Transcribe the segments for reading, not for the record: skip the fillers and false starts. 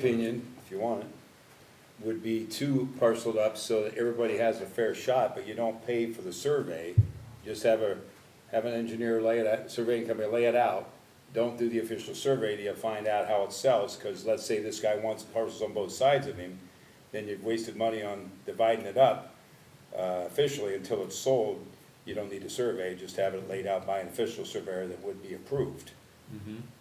Opinion, if you want it, would be two parceled up so that everybody has a fair shot, but you don't pay for the survey. Just have an engineer lay it out, surveying company lay it out. Don't do the official survey till you find out how it sells, because let's say this guy wants parcels on both sides of him, then you've wasted money on dividing it up officially until it's sold. You don't need a survey, just have it laid out by an official surveyor that would be approved.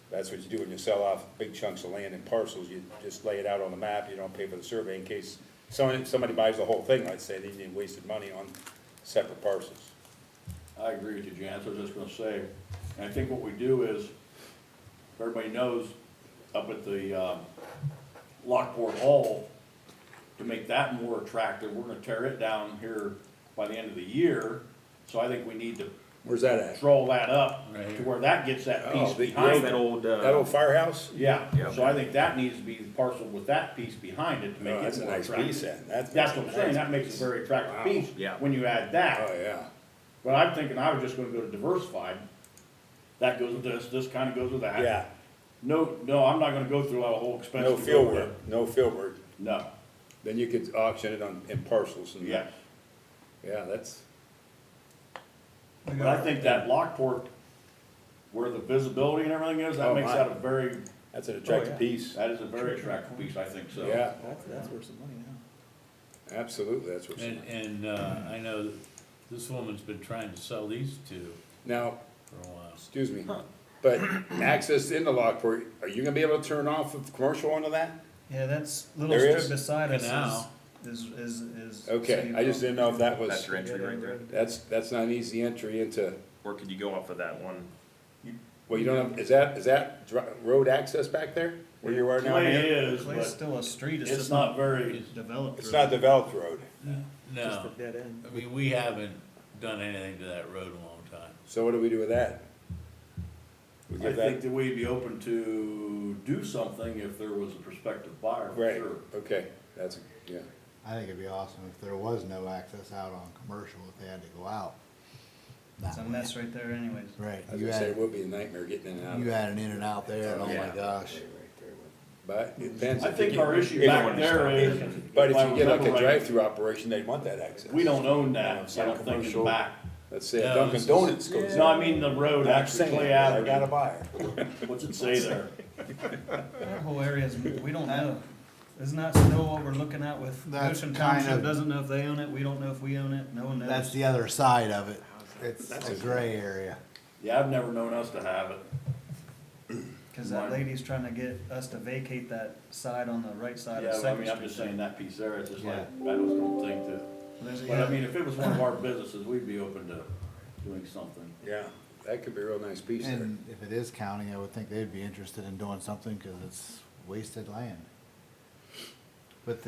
That's what you do when you sell off big chunks of land in parcels. You just lay it out on the map. You don't pay for the survey in case somebody buys the whole thing, let's say, then you wasted money on separate parcels. I agree with you, Jan. So I was just gonna say, and I think what we do is, everybody knows, up at the Lockport Hall, to make that more attractive, we're gonna tear it down here by the end of the year. So I think we need to Where's that at? draw that up Right to here. where that gets that piece the- behind That it. old, That old firehouse? Yeah, Yeah. so I think that needs to be parceled with that piece behind it to make Oh, that's it a more nice attractive. piece then. That's what I'm saying, that makes it a very attractive Wow. piece Yeah. when you add that. Oh, yeah. But I'm thinking I was just gonna go to diversified. That goes with this kinda goes with that. Yeah, No, I'm not gonna go through a whole expense. no to go field with work, it. no field work. No, Then you could auction it in parcels and. yes. Yeah, that's, But I think that Lockport, where the visibility and everything is, that Oh, makes my. that a very, that's an attractive yeah. piece. that is a very attractive piece, I think so. Yeah, That's worth some money now. absolutely, that's what's. and I know that this woman's been trying to sell these two Now, for a while. excuse me, but access into Lockport, are you gonna be able to turn off the commercial onto that? Yeah, that's little There strip is? beside us Canal. is. Okay, city I just didn't know if that was, That's your entry right there? that's not an easy entry into, Or could you go off of that one? well, you don't have, is that road access back there? Where you are now? Clay man? is, Clay's but still a street, it's it's just not not very, developed. It's really. not developed road, Just No, a dead end. I mean, we haven't done anything to that road in a long time. so what do we do with that? We I give think that, that we'd be open to do something if there was a prospective buyer, for right, sure. okay, that's, yeah. I think it'd be awesome if there was no access out on commercial, if they had to go out. It's a that way. mess right there anyways. Right, I was you gonna say, it had, would be a nightmare getting in and out of you it, had an in and out there, and oh Yeah. my gosh. but it depends. I if think you our get- issue if- back there is. But if I you get like remember a right, drive-through operation, they'd want that access. We don't own that, I Some don't think in the commercial- back. Let's say No, a Dunkin' this is- Donuts goes in. No, I mean the road, I'm actually saying, Clay I got a Avenue. buyer. What's it say there? That whole area is, we don't know. Isn't that still what we're looking at with That's Goshen kind Township of- doesn't know if they own it, we don't know if we own it, no one knows. That's the other side of it. It's That's a a- gray area. Yeah, I've never known us to have it. Cause that lady's trying to get us to vacate that side on the right side Yeah, of I Second mean, Street. I'm just saying that piece there, it's just like, Yeah. I just don't think that, There's- but I mean, if it was one of our businesses, we'd be open to doing something. Yeah, that could be a real nice piece there. And if it is county, I would think they'd be interested in doing something, cause it's wasted land. But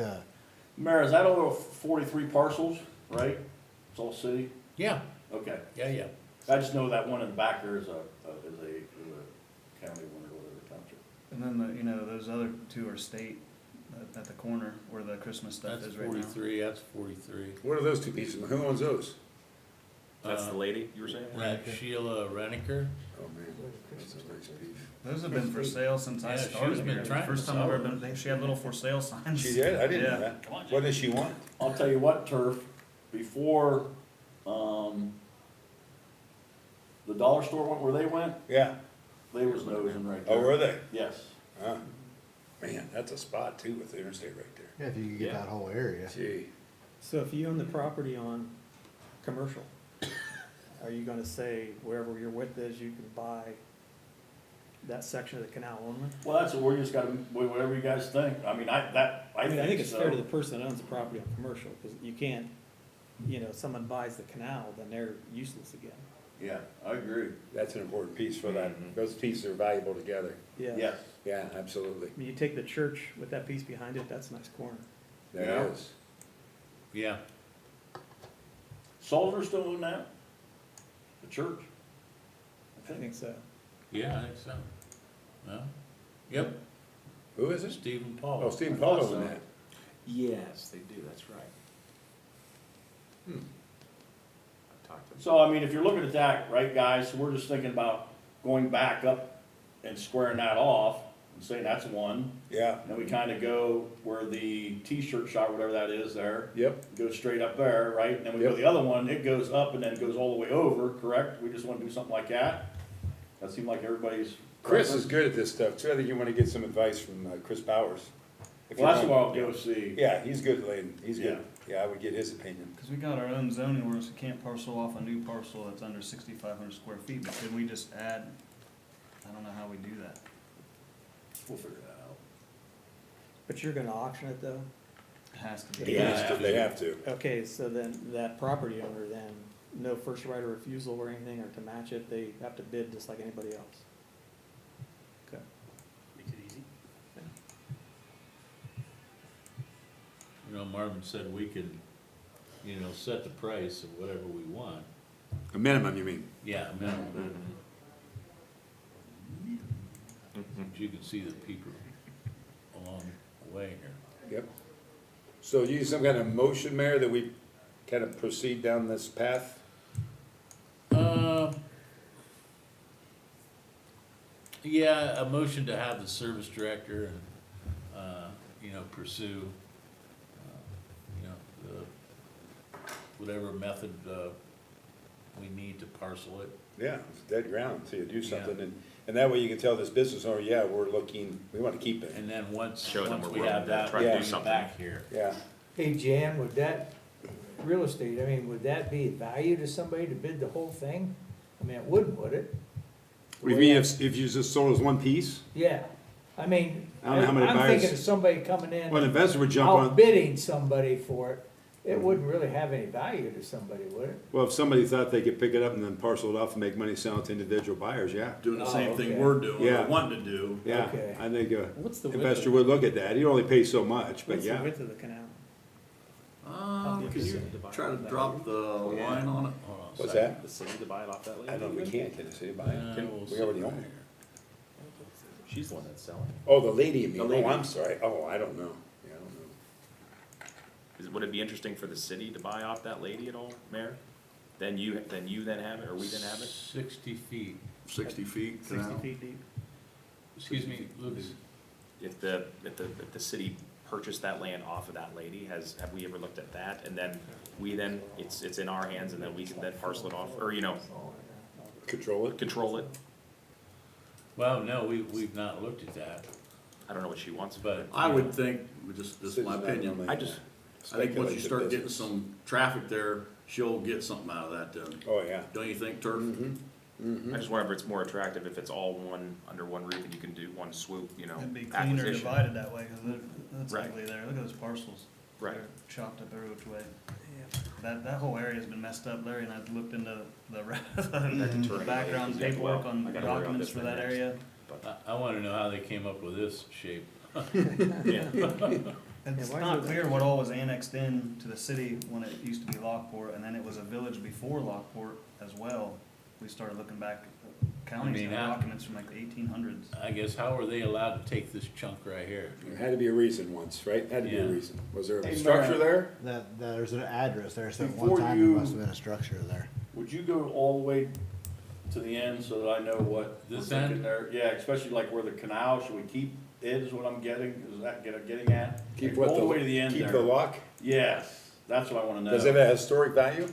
Mayor, is that over 43 parcels, right? It's all city? Yeah, Okay. yeah. I just know that one in the back there is a county one or whatever township. And then the, you know, those other two are state at the corner where the Christmas stuff That's is right now. 43, that's 43. What are those two pieces? Who owns those? That's the lady you were saying? That's Sheila Reniker. Oh, man, that's a nice piece. Those have been for sale since I Yeah, she started was been here. trying to First time sell I've ever them. been, she had little for sale signs. She did? I didn't know Yeah. that. What does she want? I'll tell you what, Turf, before, the dollar store went where they went, Yeah. they was nosing right there. Oh, were they? Yes. Huh. Man, that's a spot too with the interstate right there. yeah, if you could get Yeah. that whole area. Gee, So if you own the property on commercial, are you gonna say wherever your width is, you can buy that section of the canal only? Well, that's, we just gotta, whatever you guys think. I mean, I think it's fair to the so. person that owns the property on commercial, cause you can't, you know, someone buys the canal, then they're useless again. Yeah, I agree. that's an important piece for that. Those pieces are valuable together. Yeah. Yes. Yeah, absolutely. I mean, you take the church with that piece behind it, that's a nice corner. There Yeah. it is. Yeah, Salzer still own that? The church? I think so. yeah, I think so. No? Yep, Who is it? Stephen Paul. Oh, Stephen I Paul thought owns so. that. Yes, they do, that's right. Hmm. I talked to them. So, I mean, if you're looking at that, right, guys, we're just thinking about going back up and squaring that off. I'm saying that's one. Yeah, And then we kinda go where the t-shirt shop, whatever that is there, yep, goes straight up there, right? And then we go Yep. the other one, it goes up and then goes all the way over, correct? We just wanna do something like that? That seemed like everybody's. Chris is good at this stuff too, I think you wanna get some advice from Chris Bowers. If you Well, that's want. what I'll go see. Yeah, he's good, Layden, he's good, yeah, I would get his opinion. Cause we got our own zoning where we can't parcel off a new parcel that's under 6,500 square feet, but could we just add, I don't know how we do that. We'll figure that out. But you're gonna auction it though? It has to They be. Yeah. have to. Okay, so then that property owner then, no first right of refusal or anything, or to match it, they have to bid just like anybody else? Okay. Make it easy. You know, Marvin said we can, you know, set the price of whatever we want. A minimum, you mean? Yeah, minimum. Mm-hmm. But you can see the people along the way here. Yep. So you use some kind of motion, Mayor, that we kind of proceed down this path? Yeah, a motion to have the service director and, you know, pursue, you know, whatever method, we need to parcel it. Yeah, it's dead ground, so you do something, Yeah. and that way you can tell this business owner, yeah, we're looking, we wanna keep it. And then once, Show them once we're we willing have to that, try to we'll do bring it something. back here. Yeah, Hey, Jan, would that, real estate, I mean, would that be value to somebody to bid the whole thing? I mean, it wouldn't, would it? what do you mean if you just sold as one piece? Yeah, I mean, I don't know how many I'm buyers- thinking of somebody coming in, Well, an investor would jump on, outbidding somebody for it, it wouldn't really have any value to somebody, would it? well, if somebody thought they could pick it up and then parcel it off and make money selling it to individual buyers, yeah. Doing the Oh, same thing okay. we're doing, Yeah. or wanting to do. Yeah, Okay. I think a What's the width investor of, would look at that, he'd only pay so much, but what's the yeah. width of the canal? Can you try to drop the line on it? Hold on a What's second. that? The city to buy it off that lady? I don't know, we can't, can the city buy it? We'll We see already right own it. here. She's the one that's selling it. Oh, the lady, you mean, The oh, lady. I'm sorry, oh, I don't know, yeah, I don't know. Would it be interesting for the city to buy off that lady at all, Mayor? Then you have it, or we then have it? 60 feet. 60 feet. 60 feet deep? Excuse me, Lucas. If the city purchased that land off of that lady, have we ever looked at that? And then it's in our hands and then we can then parcel it off, or, you know, Control it? control it? Well, no, we've not looked at that, I don't know what she wants, but. I would think, just, this is my City's not opinion, gonna I make just, that. I think once you Speculative start getting business. some traffic there, she'll get something out of that then. Oh, yeah. Don't you think, Turf? Mm-hmm. I just wonder if it's more attractive if it's all under one roof and you can do one swoop, you know, It'd be cleaner acquisition. divided that way, cause it's Right. ugly there, look at those parcels. Right. They're chopped up every which way. That whole area's been messed up, Larry, and I've looked into the deterring background it. paperwork Well, on I gotta worry about documents this for thing that next. area. I wanna know how they came up with this shape. Yeah. It's why not is it- clear what all was annexed in to the city when it used to be Lockport, and then it was a village before Lockport as well. We started looking back, counties I mean, have how- documents from like the 1800s. I guess, how are they allowed to take this chunk right here? There had to be a reason once, right? Had to be a Yeah. reason. Was there Hey, a structure Mayor. there? There's an address there, so at Before one time you- there must have been a structure there. Would you go all the way to the end so that I know what we're This thinking end? there? Yeah, especially like where the canal, should we keep it is what I'm getting, is that getting at? Keep Like, what all the way to the end Keep there. the lock? Yes, that's what I wanna know. Does it have a historic value?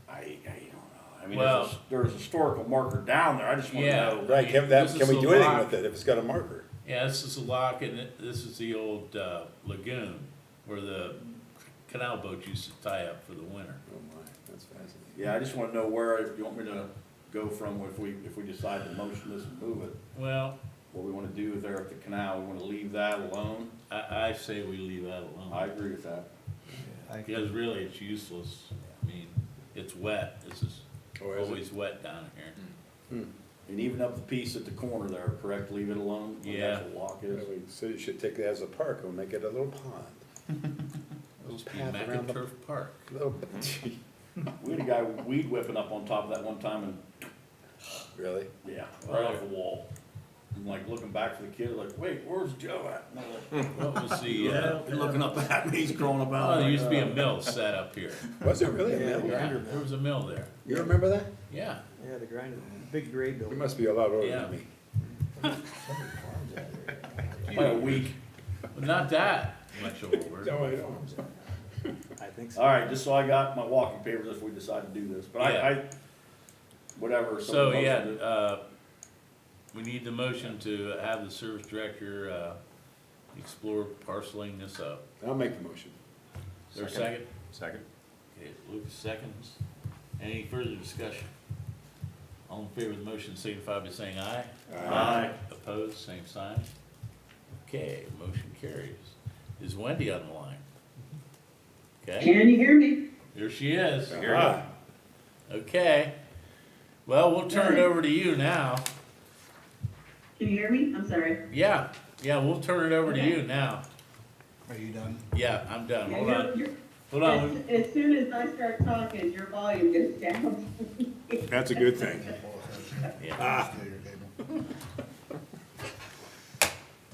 I don't know, I mean, Well- there's a historical marker down there, I just wanna Yeah. know. Right, can this can is we the do anything lock. with it if it's got a marker? Yeah, this is the lock, and this is the old lagoon where the canal boats used to tie up for the winter. Oh my, that's fascinating. Yeah, I just wanna know where you want me to go from if we decide to motion this and move it. Well, What we wanna do there at the canal, we wanna leave that alone? I say we leave that I alone, agree with that. because really it's useless. I mean, it's wet, this is Oh, is it? always wet down here. And even up the piece at the corner there, correct, leave it alone? where Yeah. that's what lock Yeah, is? we said you should take it as a park and make it a little pond. Supposed to be path around the- McInturf Park. Little, We had a guy weed whipping up on top of that one time and, really? yeah, right off the wall. I'm like looking back for the kid, like, wait, where's Joe at? And I'm like, What was the, He's looking up at me, he's crawling about. oh, there like, used to be a mill set up here. Was it really? Yeah, Yeah. Yeah, there was a mill there, You remember that? yeah. Yeah, the grinder, big grade You building. must be a lot older Yeah. than me. by a week. Not that much of a word. I think so. All right, just so I got my walking papers if we decide to do this, but Yeah. whatever. So, motion yeah, to- we need the motion to have the service director, explore parceling this up. I'll make the motion. Is there a second? Second. Okay, Lucas seconds. Any further discussion? All in favor of the motion signify by saying aye. Aye. Opposed, same sign. Okay, motion carries. Is Wendy on the line? Okay, Can you hear me? here she is. Ah, Okay. Well, we'll turn it over to you now. Can you hear me? I'm sorry. Yeah, we'll turn it over to Okay. you now. Are you done? Yeah, I'm done. Yeah, Hold you're- on. you're- Hold on. As soon as I start talking, your volume goes down. that's a good thing. Yeah.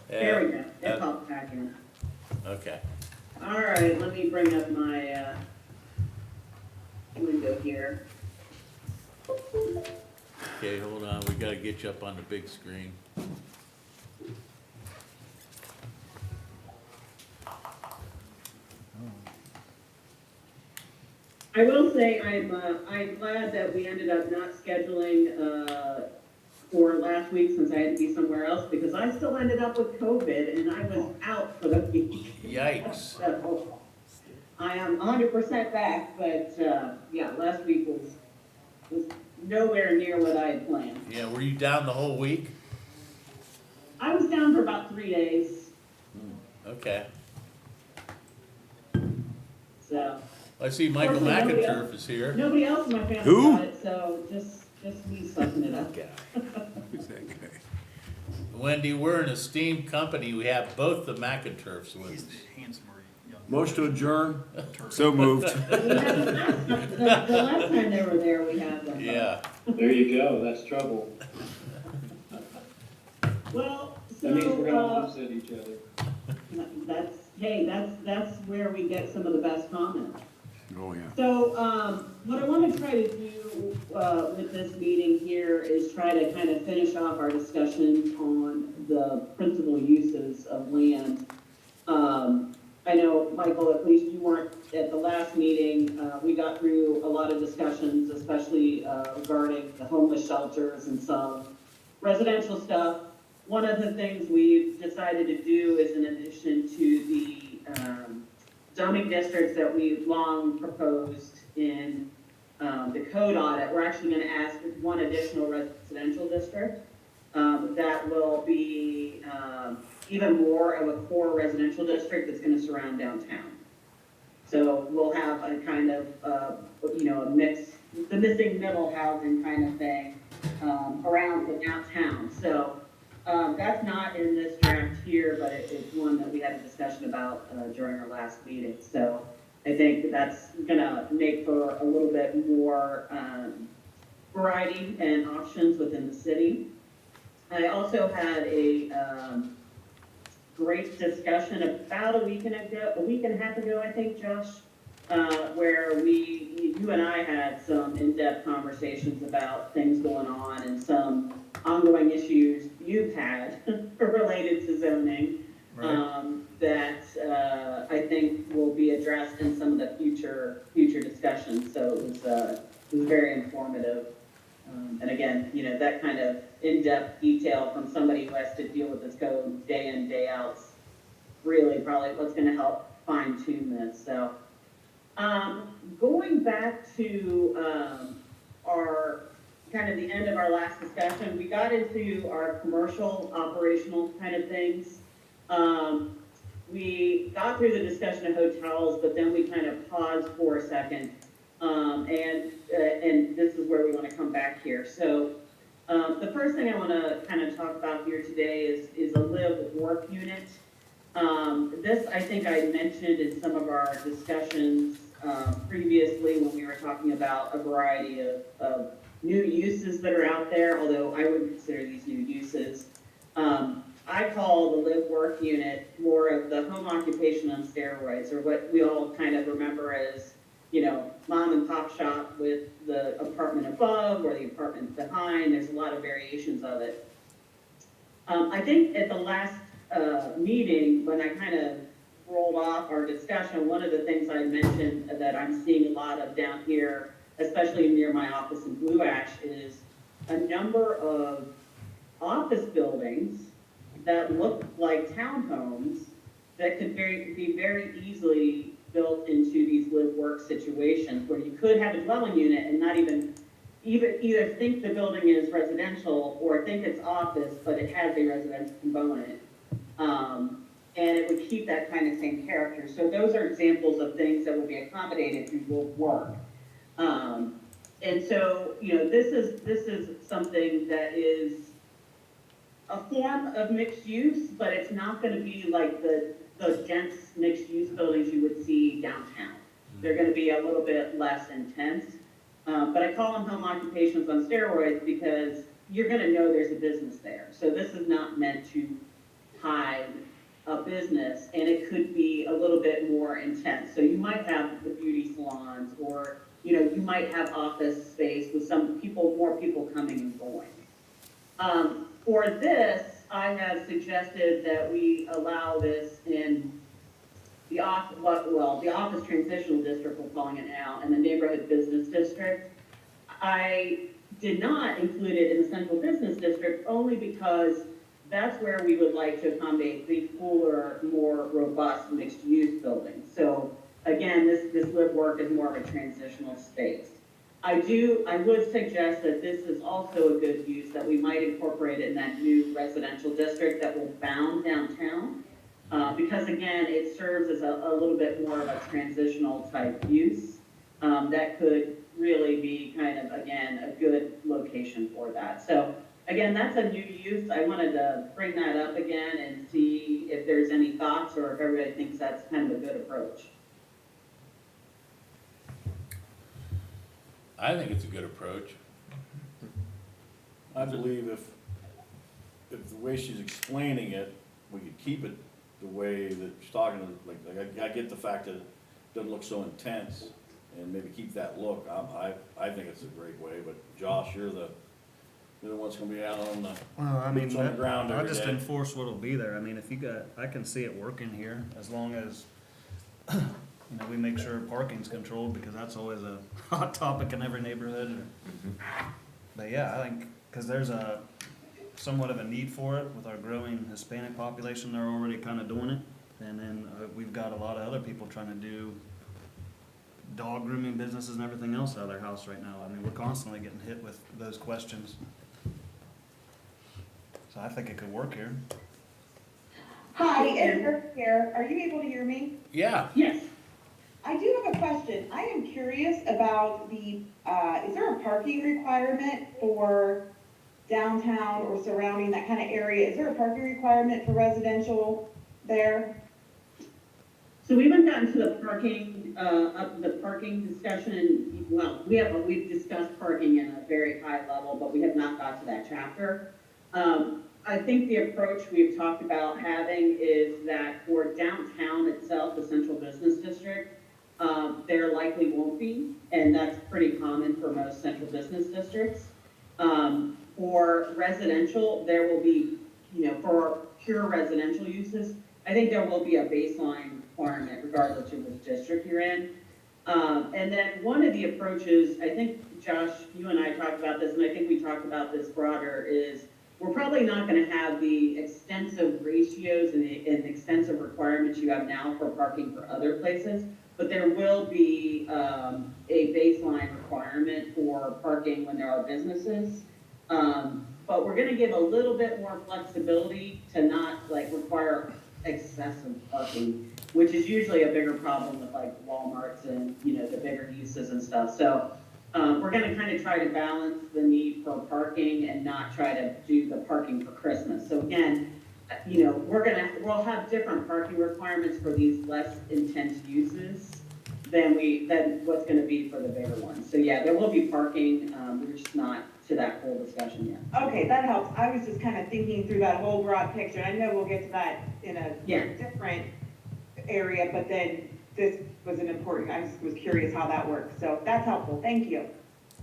There we go. That Uh, popped back in. Okay. All right, let me bring up my, window here. Okay, hold on. We gotta get you up on the big screen. I will say, I'm glad that we ended up not scheduling, for last week since I had to be somewhere else, because I still ended up with COVID and I was out for the week. Yikes. So, I am 100% back, but, yeah, last week was nowhere near what I had planned. Yeah, were you down the whole week? I was down for about 3 days, Okay. so, I see Michael Fortunately, nobody McInturf is here. nobody else in my family Who? got it, so just me sucking it up. Who's that guy? Wendy, we're an esteemed company. We have both the McInturfs with He's us. the handsomer young. Motion to adjourn. So moved. We had the last time they were there, we had them. Yeah. There you go, that's trouble. Well, That means we're gonna so, offset each other. that's where we get some of the best comments. Oh, yeah. So, what I want to try to do, with this meeting here is try to kind of finish off our discussion on the principal uses of land. I know, Michael, at least you weren't at the last meeting, we got through a lot of discussions, especially, regarding the homeless shelters and some residential stuff. One of the things we've decided to do is in addition to the, zoning districts that we've long proposed in the code audit, we're actually gonna ask one additional residential district that will be even more of a core residential district that's gonna surround downtown. So we'll have a kind of, a mix, the missing middle housing kind of thing around the downtown. So that's not in this draft here, but it's one that we had a discussion about during our last meeting. So I think that's gonna make for a little bit more variety and options within the city. I also had a great discussion about a week and a half ago, I think, Josh, where you and I had some in-depth conversations about things going on and some ongoing issues you've had related to zoning, that I think will be addressed in some of the future discussions. So it was very informative. And again, that kind of in-depth detail from somebody who has to deal with this code day in, day out, really probably what's gonna help fine tune this. So, going back to, our kind of the end of our last discussion, we got into our commercial operational kind of things. We got through the discussion of hotels, but then we kind of paused for a second. And this is where we want to come back here. So, the first thing I want to kind of talk about here today is a live work unit. This, I think I mentioned in some of our discussions, previously when we were talking about a variety of new uses that are out there, although I wouldn't consider these new uses. I call the live work unit more of the home occupation on steroids, or what we all kind of remember as, mom and pop shop with the apartment above or the apartment behind. There's a lot of variations of it. I think at the last meeting, when I kind of rolled off our discussion, one of the things I mentioned that I'm seeing a lot of down here, especially near my office in Blue Ash, is a number of office buildings that look like townhomes that could be very easily built into these live-work situations where you could have a dwelling unit and not even either think the building is residential or think it's office, but it has a residential component. And it would keep that kind of same character. So those are examples of things that would be accommodated through live-work. And so, this is something that is a form of mixed use, but it's not gonna be like the dense mixed use buildings you would see downtown. They're gonna be a little bit less intense. But I call them home occupations on steroids because you're gonna know there's a business there. So this is not meant to hide a business, and it could be a little bit more intense. So you might have the beauty salons, or, you might have office space with more people coming and going. For this, I have suggested that we allow this in the office transitional district, we're calling it now, and the neighborhood business district. I did not include it in the central business district only because that's where we would like to accommodate the fuller, more robust mixed-use buildings. So again, this live work is more of a transitional space. I would suggest that this is also a good use that we might incorporate in that new residential district that will bound downtown. Because again, it serves as a little bit more of a transitional type use that could really be kind of, again, a good location for that. So again, that's a new use. I wanted to bring that up again and see if there's any thoughts or if everybody thinks that's kind of a good approach. I think it's a good approach. I believe if the way she's explaining it, we could keep it the way that she's talking, like I get the fact that it doesn't look so intense, and maybe keep that look. I think it's a great way, but Josh, you're the one that's gonna be out on the, Well, I mean, boots on the ground I every just day. enforce what'll be there. I mean, I can see it working here as long as, we make sure parking's controlled, because that's always a hot topic in every neighborhood. But yeah, I think, cause there's somewhat of a need for it with our growing Hispanic population. They're already kind of doing it. And then we've got a lot of other people trying to do dog grooming businesses and everything else out of their house right now. I mean, we're constantly getting hit with those questions. So I think it could work here. Hi, it's Eric here. Are you able to hear me? Yeah, Yes. I do have a question. I am curious about is there a parking requirement for downtown or surrounding that kind of area? Is there a parking requirement for residential there? So we haven't gotten to the parking discussion. Well, we've discussed parking in a very high level, but we have not got to that chapter. I think the approach we've talked about having is that for downtown itself, the central business district, there likely won't be, and that's pretty common for most central business districts. For residential, there will be, for pure residential uses, I think there will be a baseline requirement regardless of which district you're in. And then one of the approaches, I think, Josh, you and I talked about this, and I think we talked about this broader, is we're probably not going to have the extensive ratios and extensive requirements you have now for parking for other places, but there will be a baseline requirement for parking when there are businesses. But we're going to give a little bit more flexibility to not require excessive parking, which is usually a bigger problem with Walmarts and the bigger uses and stuff. So we're going to kind of try to balance the need for parking and not try to do the parking for Christmas. So again, we'll have different parking requirements for these less intense uses than what's going to be for the bigger ones. So yeah, there will be parking. We're just not to that whole discussion yet. Okay, that helps. I was just kind of thinking through that whole broad picture. I know we'll get to that in a different area, but then this was an important, I just was curious how that works. So that's helpful. Thank you.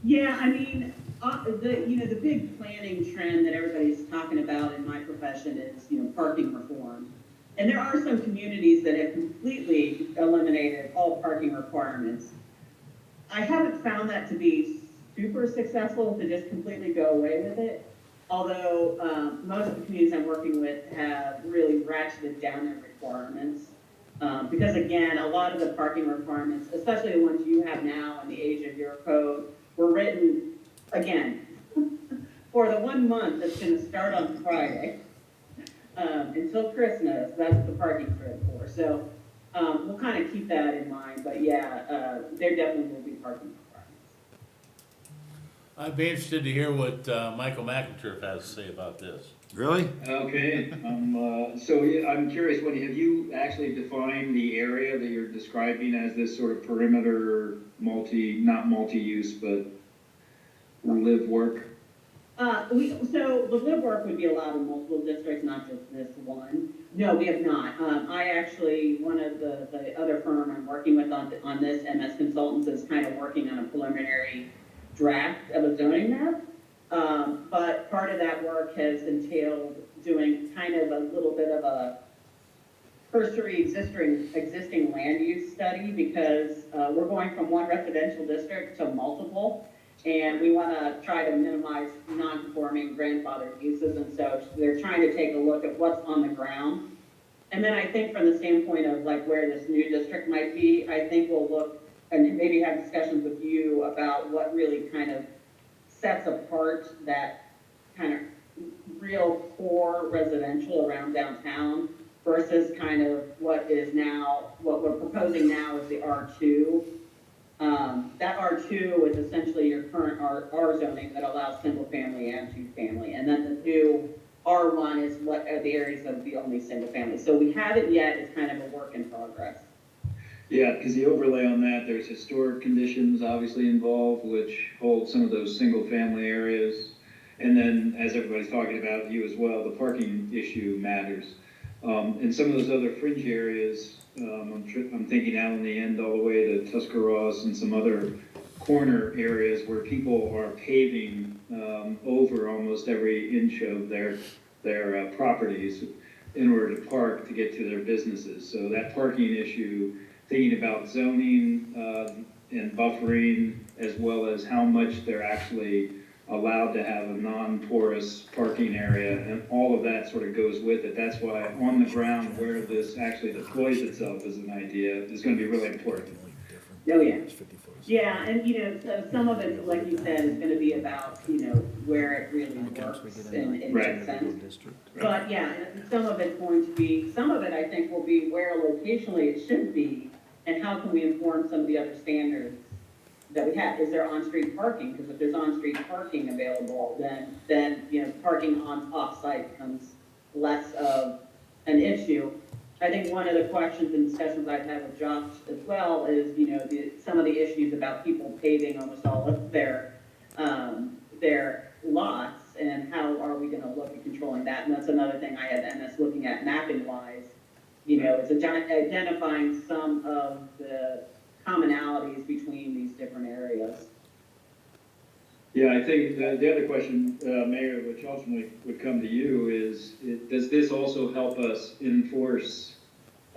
Yeah, I mean, The big planning trend that everybody's talking about in my profession is, parking reform. And there are some communities that have completely eliminated all parking requirements. I haven't found that to be super successful to just completely go away with it. Although, most of the communities I'm working with have really ratcheted down their requirements. Because again, a lot of the parking requirements, especially the ones you have now in the age of your code, were written, again, for the 1 month that's gonna start on Friday, until Christmas, that's what the parking's written for. So, we'll kind of keep that in mind, but yeah, there definitely will be parking requirements. I'd be interested to hear what Michael McInturf has to say about this. Really? Okay, so yeah, I'm curious, have you actually defined the area that you're describing as this sort of perimeter not multi-use, but live work? So the live work would be allowed in multiple districts, not just this one. No, we have not. I actually, one of the other firm I'm working with on this, MS Consultants, is kind of working on a preliminary draft of a zoning map. But part of that work has entailed doing kind of a little bit of a cursory existing land use study, because we're going from one residential district to multiple. And we want to try to minimize non-conforming grandfathered uses, and so they're trying to take a look at what's on the ground. And then I think from the standpoint of like where this new district might be, I think we'll look and maybe have discussions with you about what really kind of sets apart that kind of real core residential around downtown versus kind of what we're proposing now is the R2. That R2 is essentially your current R zoning that allows single family and two family. And then the new R1 is what are the areas that would be only single family. So we haven't yet, it's kind of a work in progress. Yeah, because the overlay on that, there's historic conditions obviously involved, which hold some of those single-family areas. And then, as everybody's talking about, you as well, the parking issue matters. And some of those other fringe areas, I'm thinking out in the end all the way to Tuscarawas and some other corner areas where people are paving over almost every inch of their properties in order to park to get to their businesses. So that parking issue, thinking about zoning and buffering, as well as how much they're actually allowed to have a non-porous parking area, and all of that sort of goes with it. That's why on the ground where this actually deploys itself as an idea is going to be really important. Oh, yeah. Yeah, and so some of it, like you said, is gonna be about, where it really works and it Right. makes sense. But yeah, some of it's going to be, some of it I think will be where locationally it should be, and how can we inform some of the other standards that we have. Is there on-street parking? Because if there's on-street parking available, then parking on off-site becomes less of an issue. I think one of the questions and discussions I've had with Josh as well is, some of the issues about people paving almost all of their lots, and how are we gonna look at controlling that? And that's another thing I had MS looking at mapping wise, it's identifying some of the commonalities between these different areas. Yeah, I think the other question, Mayor, which ultimately would come to you is, does this also help us enforce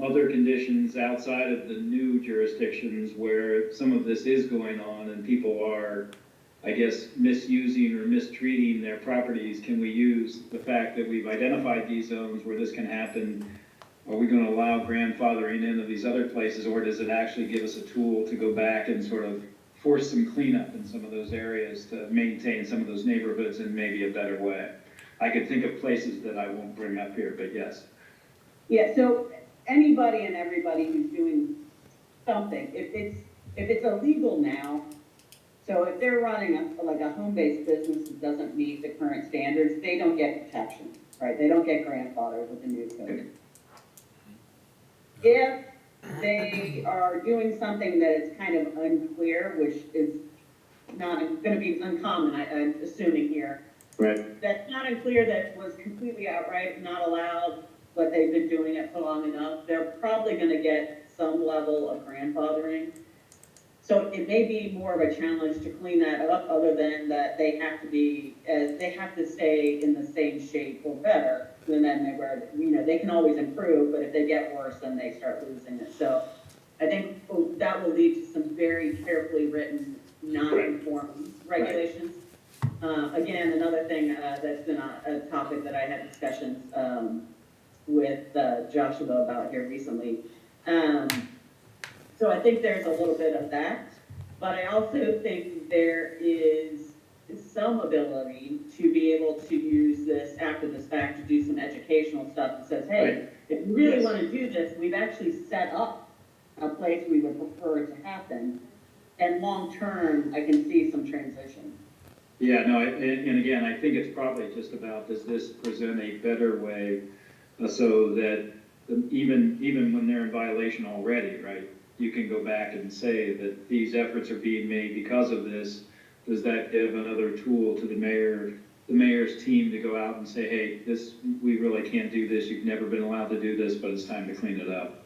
other conditions outside of the new jurisdictions where some of this is going on and people are, I guess, misusing or mistreating their properties? Can we use the fact that we've identified these zones where this can happen? Are we going to allow grandfathering in of these other places, or does it actually give us a tool to go back and sort of force some cleanup in some of those areas to maintain some of those neighborhoods in maybe a better way? I could think of places that I won't bring up here, but yes. Yeah, so anybody and everybody who's doing something, if it's illegal now, so if they're running a home-based business that doesn't meet the current standards, they don't get protection, right? They don't get grandfathered with the new code. If they are doing something that is kind of unclear, which is not going to be uncommon, I'm assuming here. Right. That's not unclear, that was completely outright not allowed, but they've been doing it for long enough, they're probably going to get some level of grandfathering. So it may be more of a challenge to clean that up, other than that they have to stay in the same shape or better than they were, they can always improve, but if they get worse, then they start losing it. So I think that will lead to some very carefully written, non-conforming regulations. Again, another thing, that's been a topic that I had discussions, with, Joshua about here recently. So I think there's a little bit of that, but I also think there is some ability to be able to use this after this fact to do some educational stuff that says, hey, if you really want to do this, we've actually set up a place we would prefer it to happen. And long-term, I can see some transition. Yeah, no, and again, I think it's probably just about, does this present a better way so that even when they're in violation already, right? You can go back and say that these efforts are being made because of this. Does that give another tool to the mayor's team to go out and say, hey, this, we really can't do this. You've never been allowed to do this, but it's time to clean it up.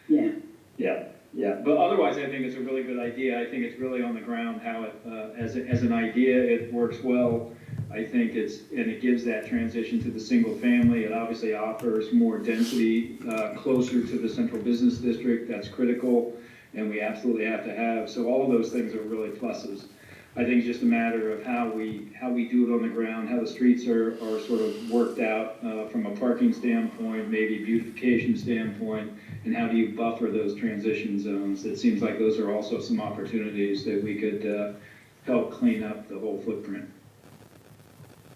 Yeah. Yeah. But otherwise, I think it's a really good idea. I think it's really on the ground how it, as an idea, it works well. I think it gives that transition to the single family. It obviously offers more density closer to the central business district. That's critical, and we absolutely have to have. So all of those things are really pluses. I think it's just a matter of how we do it on the ground, how the streets are sort of worked out from a parking standpoint, maybe beautification standpoint, and how do you buffer those transition zones. It seems like those are also some opportunities that we could help clean up the whole footprint.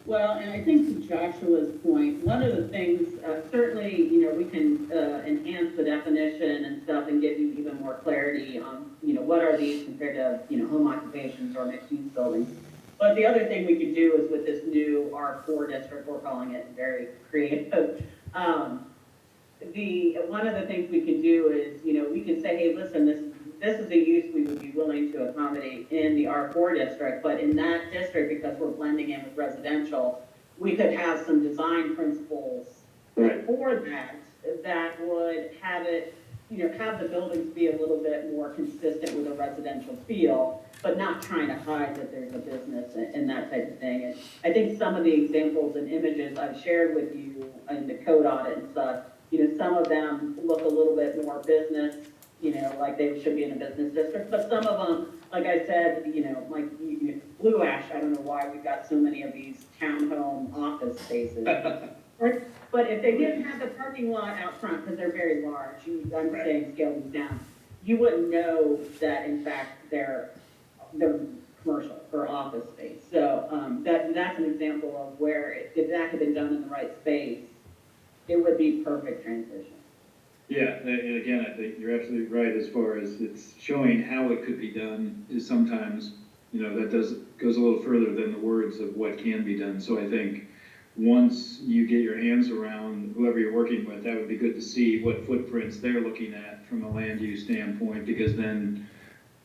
Well, and I think to Joshua's point, one of the things, certainly, we can enhance the definition and stuff and give you even more clarity on, what are these compared to, home occupations or mixed-use buildings. But the other thing we could do is with this new R4 district, we're calling it very creative. One of the things we could do is, we could say, hey, listen, this is a use we would be willing to accommodate in the R4 district, but in that district, because we're blending in with residential, we could have some design principles for that would have it, have the buildings be a little bit more consistent with a residential feel, but not trying to hide that there's a business and that type of thing. And I think some of the examples and images I've shared with you in the code audit and stuff, some of them look a little bit more business, like they should be in a business district, but some of them, like I said, like Blue Ash, I don't know why we've got so many of these townhome office spaces. But if they didn't have the parking lot out front, because they're very large, I'm saying scale them down, you wouldn't know that in fact they're commercial or office space. So that's an example of where if that had been done in the right space, it would be perfect transition. Yeah, and again, I think you're absolutely right as far as it's showing how it could be done is sometimes, that goes a little further than the words of what can be done. So I think once you get your hands around whoever you're working with, that would be good to see what footprints they're looking at from a land use standpoint, because then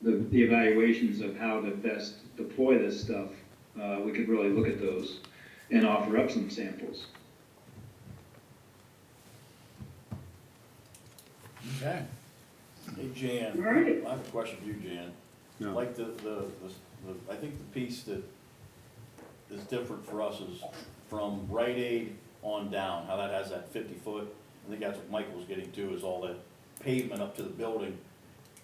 the evaluations of how to best deploy this stuff, we could really look at those and offer up some samples. Okay. Hey, Jan, All right. I have a question for you, Jan. No. Like I think the piece that is different for us is from Rite Aid on down, how that has that 50-foot. I think that's what Mike was getting to, is all that pavement up to the building.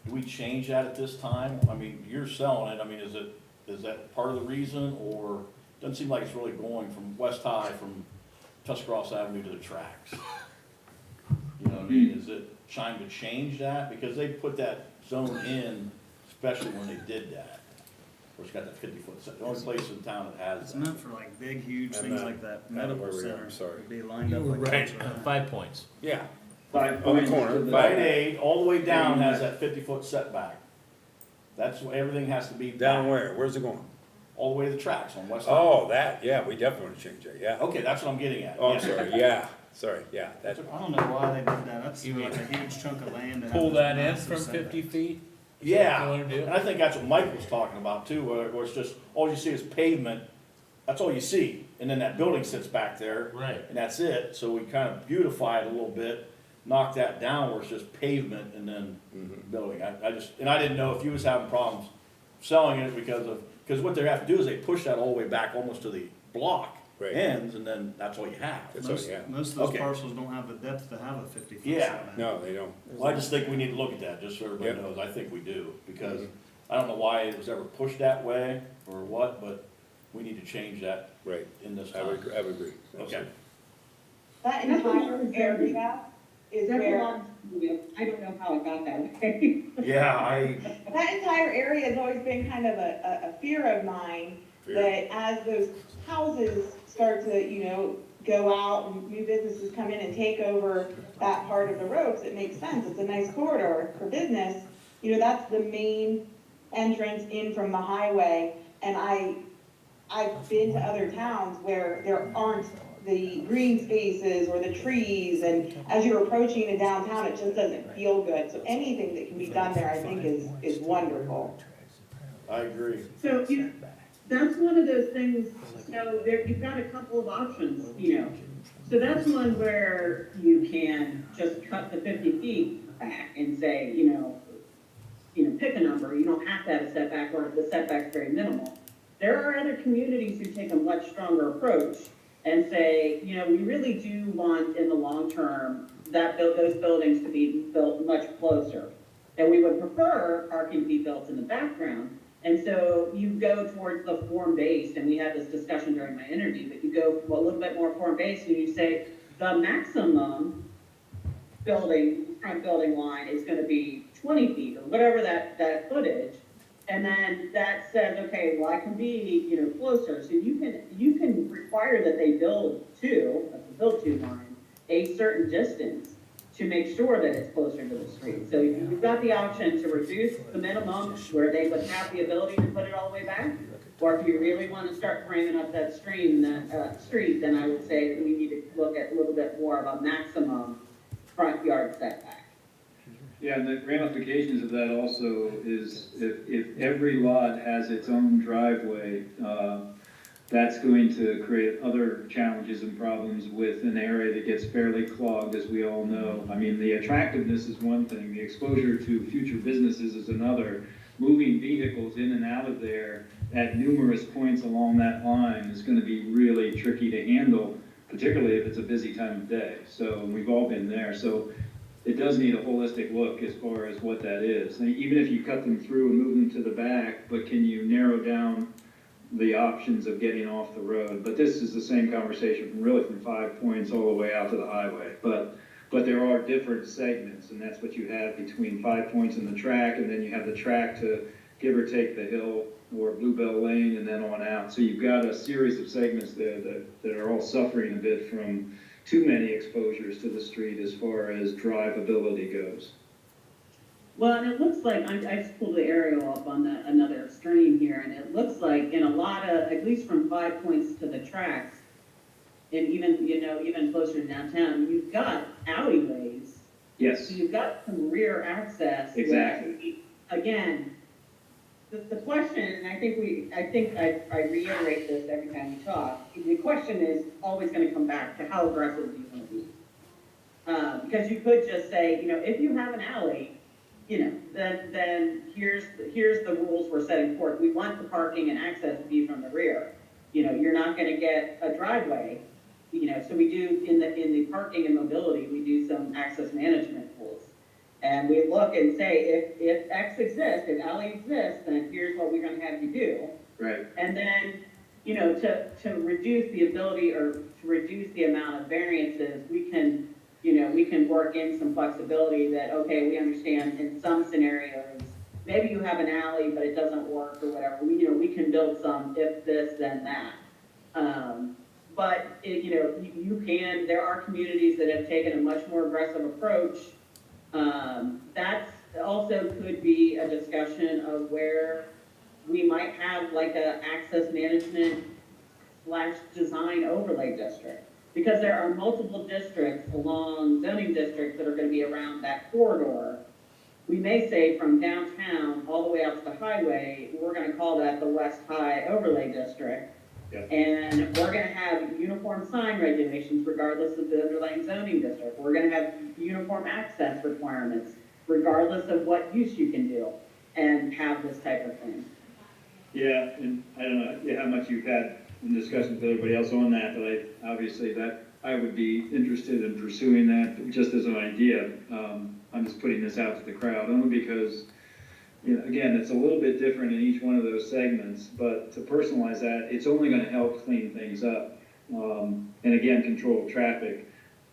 Do we change that at this time? I mean, you're selling it, I mean, is that part of the reason, or it doesn't seem like it's really going from West High, from Tuscarawas Avenue to the tracks? You know what I mean? Is it time to change that? Because they put that zone in, especially when they did that. Of course, it's got that 50-foot set. The only place in town that has It's that. meant for like big, huge I'm things not- like that I don't know medical where we are, center. I'm sorry. Would be lined You up were like right, that. 5 points. Yeah, 5 On the points corner, to the- Rite Aid, all the way down has that 50-foot setback. That's what, everything has to be down back, where? Where's it going? all the way to the tracks on West High. Oh, that, yeah, we definitely want to change that, yeah. Okay, that's what I'm getting at. Oh, I'm Yeah. sorry, yeah, that, I don't know why they did that. That's You like mean a huge chunk of land to have Pull this that in massive from setback. 50 feet? Yeah, What you wanna do? and I think that's what Mike was talking about too, where it's just, all you see is pavement, that's all you see. And then that building sits back there. Right. And that's it, so we kind of beautify it a little bit, knock that down where it's just pavement and then building. I didn't know if you was having problems selling it because what they have to do is they push that all the way back almost to the block Right. ends, and then that's all you have. That's all you have. Most of those Okay. parcels don't have the depth to have a 50-foot Yeah. setback. No, they don't. Well, I just think we need to look at that, just so everybody Yep. knows. I think we do, because Mhm. I don't know why it was ever pushed that way or what, but we need to change that Right. in this I would, time. I would agree. Okay. That That's what entire I'm area is That's a where, lot, I don't know how it got that way. Yeah, that entire area has always been kind of a fear of mine, Fear. that as those houses start to, go out and new businesses come in and take over that part of the road, 'cause it makes sense, it's a nice corridor for business, that's the main entrance in from the highway, and I've been to other towns where there aren't the green spaces or the trees, and as you're approaching the downtown, it just doesn't feel good, so anything that can be done there, I think is wonderful. I agree. So, that's one of those things, you've got a couple of options, So that's one where you can just cut the 50 feet back and say, pick a number, you don't have to have a setback, or the setback's very minimal. There are other communities who take a much stronger approach and say, we really do want, in the long term, those buildings to be built much closer. And we would prefer parking to be built in the background. And so you go towards the form-based, and we had this discussion during my interview, but you go a little bit more form-based, and you say the maximum front building line is gonna be 20 feet, or whatever that footage. And then that says, okay, well, I can be, closer. So you can require that they build to line, a certain distance to make sure that it's closer to the street. So you've got the option to reduce the minimum where they would have the ability to put it all the way back. Or if you really want to start framing up that street, then I would say we need to look at a little bit more of a maximum front yard setback. Yeah, and the ramifications of that also is if every lot has its own driveway, that's going to create other challenges and problems with an area that gets fairly clogged, as we all know. I mean, the attractiveness is one thing, the exposure to future businesses is another. Moving vehicles in and out of there at numerous points along that line is gonna be really tricky to handle, particularly if it's a busy time of day. So we've all been there. So it does need a holistic look as far as what that is. And even if you cut them through and move them to the back, but can you narrow down the options of getting off the road? But this is the same conversation from 5 Points all the way out to the highway. But there are different segments, and that's what you have between 5 Points and the track, and then you have the track to give or take the hill or Bluebell Lane and then on out. So you've got a series of segments there that are all suffering a bit from too many exposures to the street as far as drivability goes. Well, and it looks like, I just pulled the aerial up on another stream here, and it looks like in a lot of, at least from 5 Points to the tracks, and even closer to downtown, you've got alleyways. Yes, So you've got some rear access. where, Exactly. Again, the question, and I think I reiterate this every time we talk, the question is always gonna come back to how aggressive do you wanna be? Because you could just say, if you have an alley, then here's the rules we're setting forth. We want the parking and access to be from the rear. You're not gonna get a driveway, so we do, in the parking and mobility, we do some access management rules. And we look and say, if X exists, if alley exists, then here's what we're gonna have you do. right. And then, to reduce the ability or to reduce the amount of variances, we can work in some flexibility that, okay, we understand in some scenarios, maybe you have an alley, but it doesn't work or whatever. We can build some if this, then that. But there are communities that have taken a much more aggressive approach. That's also could be a discussion of where we might have like a access management / design overlay district. Because there are multiple districts along zoning districts that are gonna be around that corridor. We may say from downtown all the way out to the highway, we're gonna call that the West High Overlay District. Yep. And we're gonna have uniform sign regulations regardless of the underlying zoning district. We're gonna have uniform access requirements regardless of what use you can do and have this type of thing. Yeah, and I don't know how much you've had in discussions with everybody else on that, but obviously I would be interested in pursuing that just as an idea. I'm just putting this out to the crowd, only because, again, it's a little bit different in each one of those segments, but to personalize that, it's only gonna help clean things up. And again, control traffic,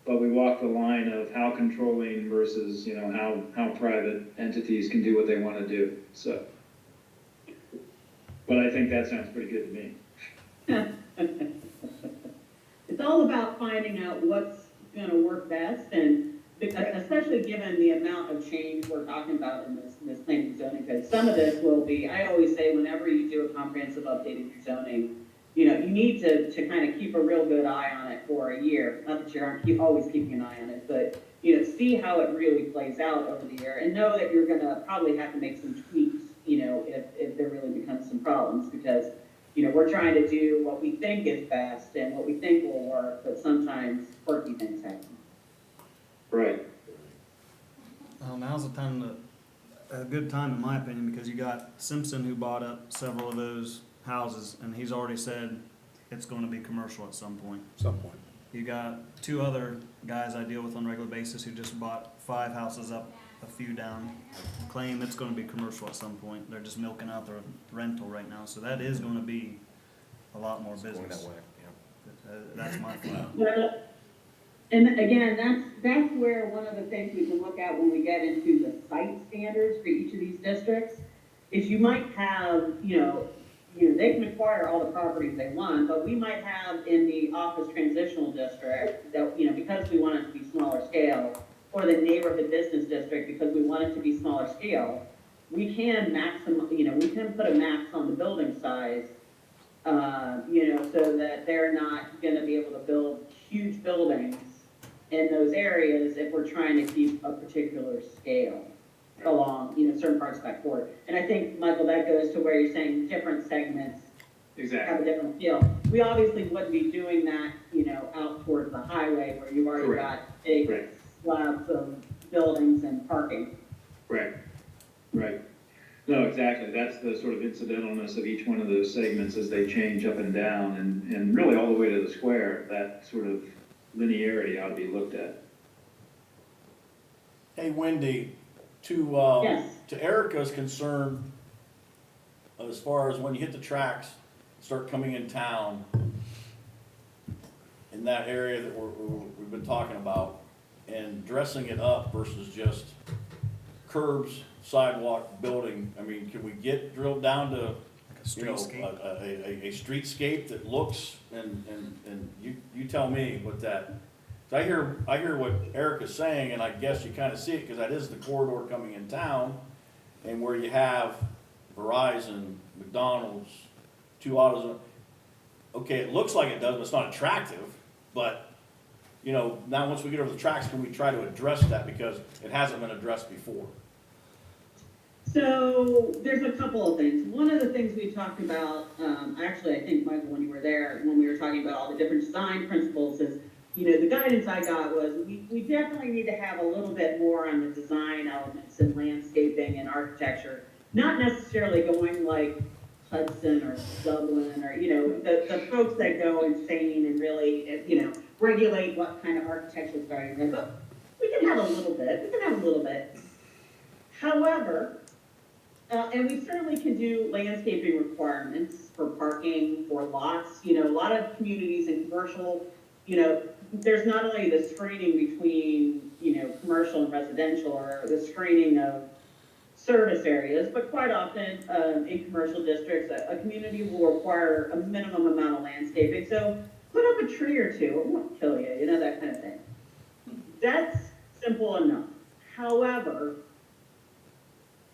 but we walk the line of how controlling versus, how private entities can do what they wanna do, so. But I think that sounds pretty good to me. It's all about finding out what's gonna work best, and especially given the amount of change we're talking about in this planning and zoning code. Some of this will be, I always say, whenever you do a comprehensive update of your zoning, you need to kind of keep a real good eye on it for a year. Not that you aren't always keeping an eye on it, but, see how it really plays out over the year, and know that you're gonna probably have to make some tweaks, if there really becomes some problems, because we're trying to do what we think is best and what we think will work, but sometimes quirky things happen. Right. Well, now's the time a good time in my opinion, because you got Simpson who bought up several of those houses, and he's already said it's gonna be commercial at some point. Some point. You got two other guys I deal with on a regular basis who just bought 5 houses up, a few down, claim it's gonna be commercial at some point. They're just milking out their rental right now, so that is gonna be a lot more It's going business. that way, yeah. That's my thought. Well, and again, that's where one of the things we can look at when we get into the site standards for each of these districts is you might have, they can acquire all the properties they want, but we might have in the office transitional district that, because we want it to be smaller scale, or the neighborhood business district because we want it to be smaller scale, we can we can put a max on the building size, so that they're not gonna be able to build huge buildings in those areas if we're trying to keep a particular scale along, certain parts of that corridor. And I think, Michael, that goes to where you're saying different segments have Exactly. a different feel. We obviously wouldn't be doing that, out towards the highway where you've already Correct. got big Correct. slabs of buildings and parking. Right. No, exactly. That's the sort of incidentalness of each one of those segments as they change up and down, and really all the way to the square. That sort of linearity ought to be looked at. Hey, Wendy, Yes. to Erica's concern, as far as when you hit the tracks, start coming in town, in that area that we've been talking about, and dressing it up versus just curbs, sidewalk, building, I mean, can we get drilled down to, Like a streetscape. a streetscape that looks, and you tell me what that, 'cause I hear what Eric is saying, and I guess you kinda see it, cause that is the corridor coming in town, and where you have Verizon, McDonald's, 2 autos, okay, it looks like it does, but it's not attractive, but, now once we get over the tracks, can we try to address that, because it hasn't been addressed before? So there's a couple of things. One of the things we talked about, actually, I think, Michael, when you were there, when we were talking about all the different design principles is, the guidance I got was we definitely need to have a little bit more on the design elements and landscaping and architecture, not necessarily going like Hudson or Dublin or, the folks that go insane and really, regulate what kind of architecture is going on. But we can have a little bit. However, and we certainly can do landscaping requirements for parking, for lots, a lot of communities in commercial, there's not only the screening between, commercial and residential, or the screening of service areas, but quite often, in commercial districts, a community will require a minimum amount of landscaping, so put up a tree or two, it won't kill you, that kind of thing. That's simple enough. However,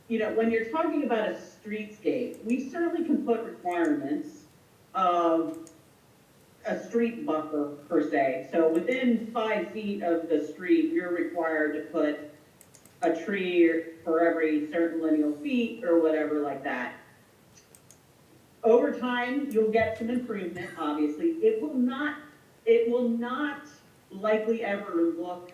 when you're talking about a streetscape, we certainly can put requirements of a street buffer per se. So within 5 feet of the street, you're required to put a tree for every certain lineal feet or whatever like that. over time, you'll get some improvement, obviously. It will not likely ever look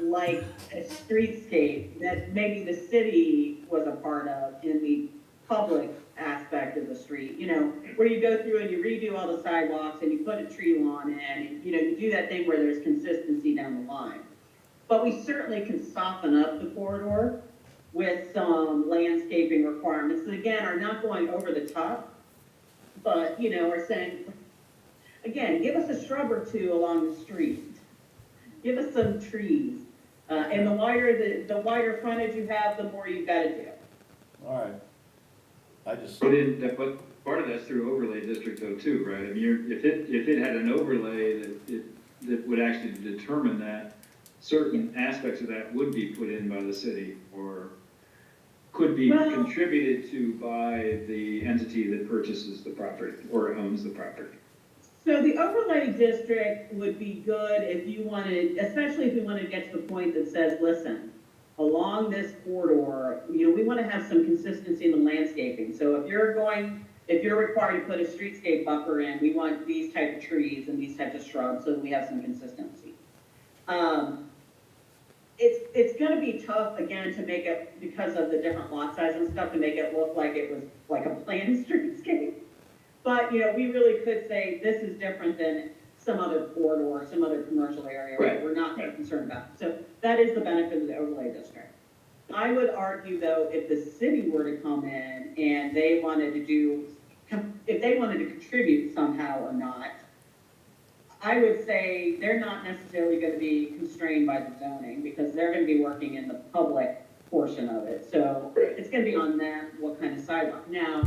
like a streetscape that maybe the city was a part of in the public aspect of the street, you know, where you go through and you redo all the sidewalks and you put a tree lawn in, and, you know, you do that thing where there's consistency down the line. But we certainly can soften up the corridor with some landscaping requirements that, again, are not going over the top, but, you know, are saying, again, give us a shrub or two along the street. Give us some trees. And the wider frontage you have, the more you've got to do. All right. I just, But part of that's through overlay district though too, right? I mean, if it had an overlay that would actually determine that certain aspects of that would be put in by the city or could be contributed to by the entity that purchases the property or owns the property. So the overlay district would be good if you wanted, especially if you wanted to get to the point that says, listen, along this corridor, you know, we want to have some consistency in the landscaping. So if you're required to put a streetscape buffer in, we want these type of trees and these types of shrubs so that we have some consistency. It's going to be tough, again, to make it, because of the different lot size and stuff, to make it look like it was like a planned streetscape. But, you know, we really could say this is different than some other corridor, some other commercial area Right. that we're not concerned about. So that is the benefit of the overlay district. I would argue, though, if the city were to come in and they wanted to if they wanted to contribute somehow or not, I would say they're not necessarily going to be constrained by the zoning because they're going to be working in the public portion of it. So it's going to be on them what kind of sidewalk. Now,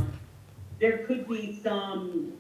there could be some,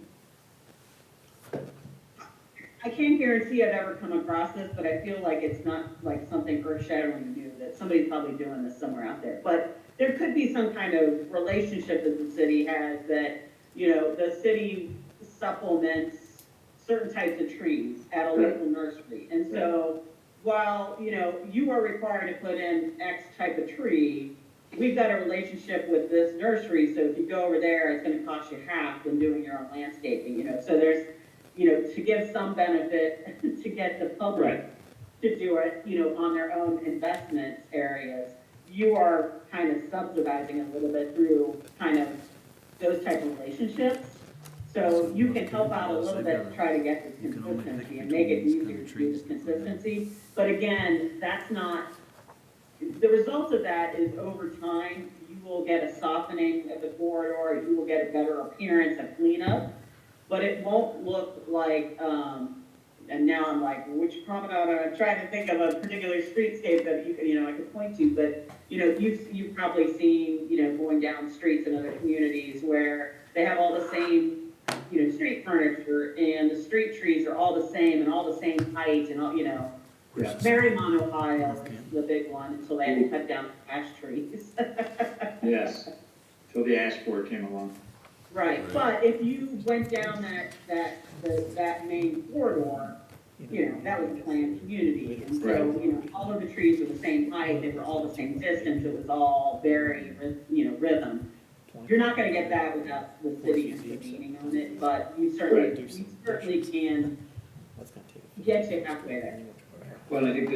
I can't guarantee I've ever come across this, but I feel like it's not like something earth-shattering new, that somebody's probably doing this somewhere out there. But there could be some kind of relationship that the city has that, you know, the city supplements certain types of trees at a local nursery. And so while, you know, you are required to put in X type of tree, we've got a relationship with this nursery, so if you go over there, it's gonna cost you half than doing your own landscaping, you know, so there's, you know, to give some benefit to get the public to do it, you know, on their own investment areas, you are kind of subsidizing it a little bit through kind of those type of relationships. So you can help out a little bit to try to get this consistency and make it easier to do this consistency. But again, that's not, the result of that is over time, you will get a softening of the corridor, you will get a better appearance of cleanup, but it won't look like, and now I'm like, which promenade, I'm trying to think of a particular streetscape that you know, I could point to, but, you know, you've probably seen, you know, going down streets in other communities where they have all the same, you know, street furniture and the street trees are all the same and all the same height and all, you know, Marymount, Ohio is the big one until they had to cut down ash trees. Yes, till the ash board came along. Right, but if you went down that main corridor, you know, that was a planned community. And so, you know, all of the trees were the same height, they were all the same distance, it was all very, you know, rhythm. You're not gonna get that without the city intervening on it, but you certainly can get you halfway there. Well, I think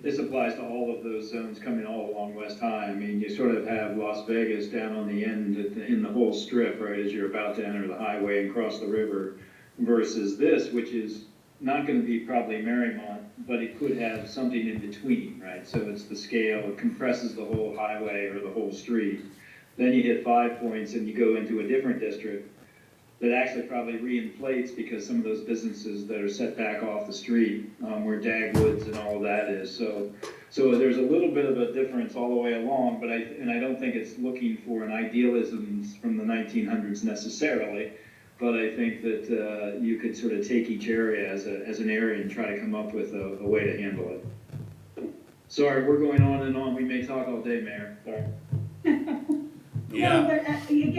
this applies to all of those zones coming all along West High. I mean, you sort of have Las Vegas down on the end in the whole strip, right, as you're about to enter the highway and cross the river, versus this, which is not gonna be probably Marymount, but it could have something in between, right? So it's the scale, it compresses the whole highway or the whole street. Then you hit 5 Points and you go into a different district that actually probably re-inflates because some of those businesses that are set back off the street, where Dagwoods and all of that is. So there's a little bit of a difference all the way along, but I don't think it's looking for an idealism from the 1900s necessarily, but I think that you could sort of take each area as an area and try to come up with a way to handle it. Sorry, we're going on and on. We may talk all day, Mayor. Sorry. Well, but it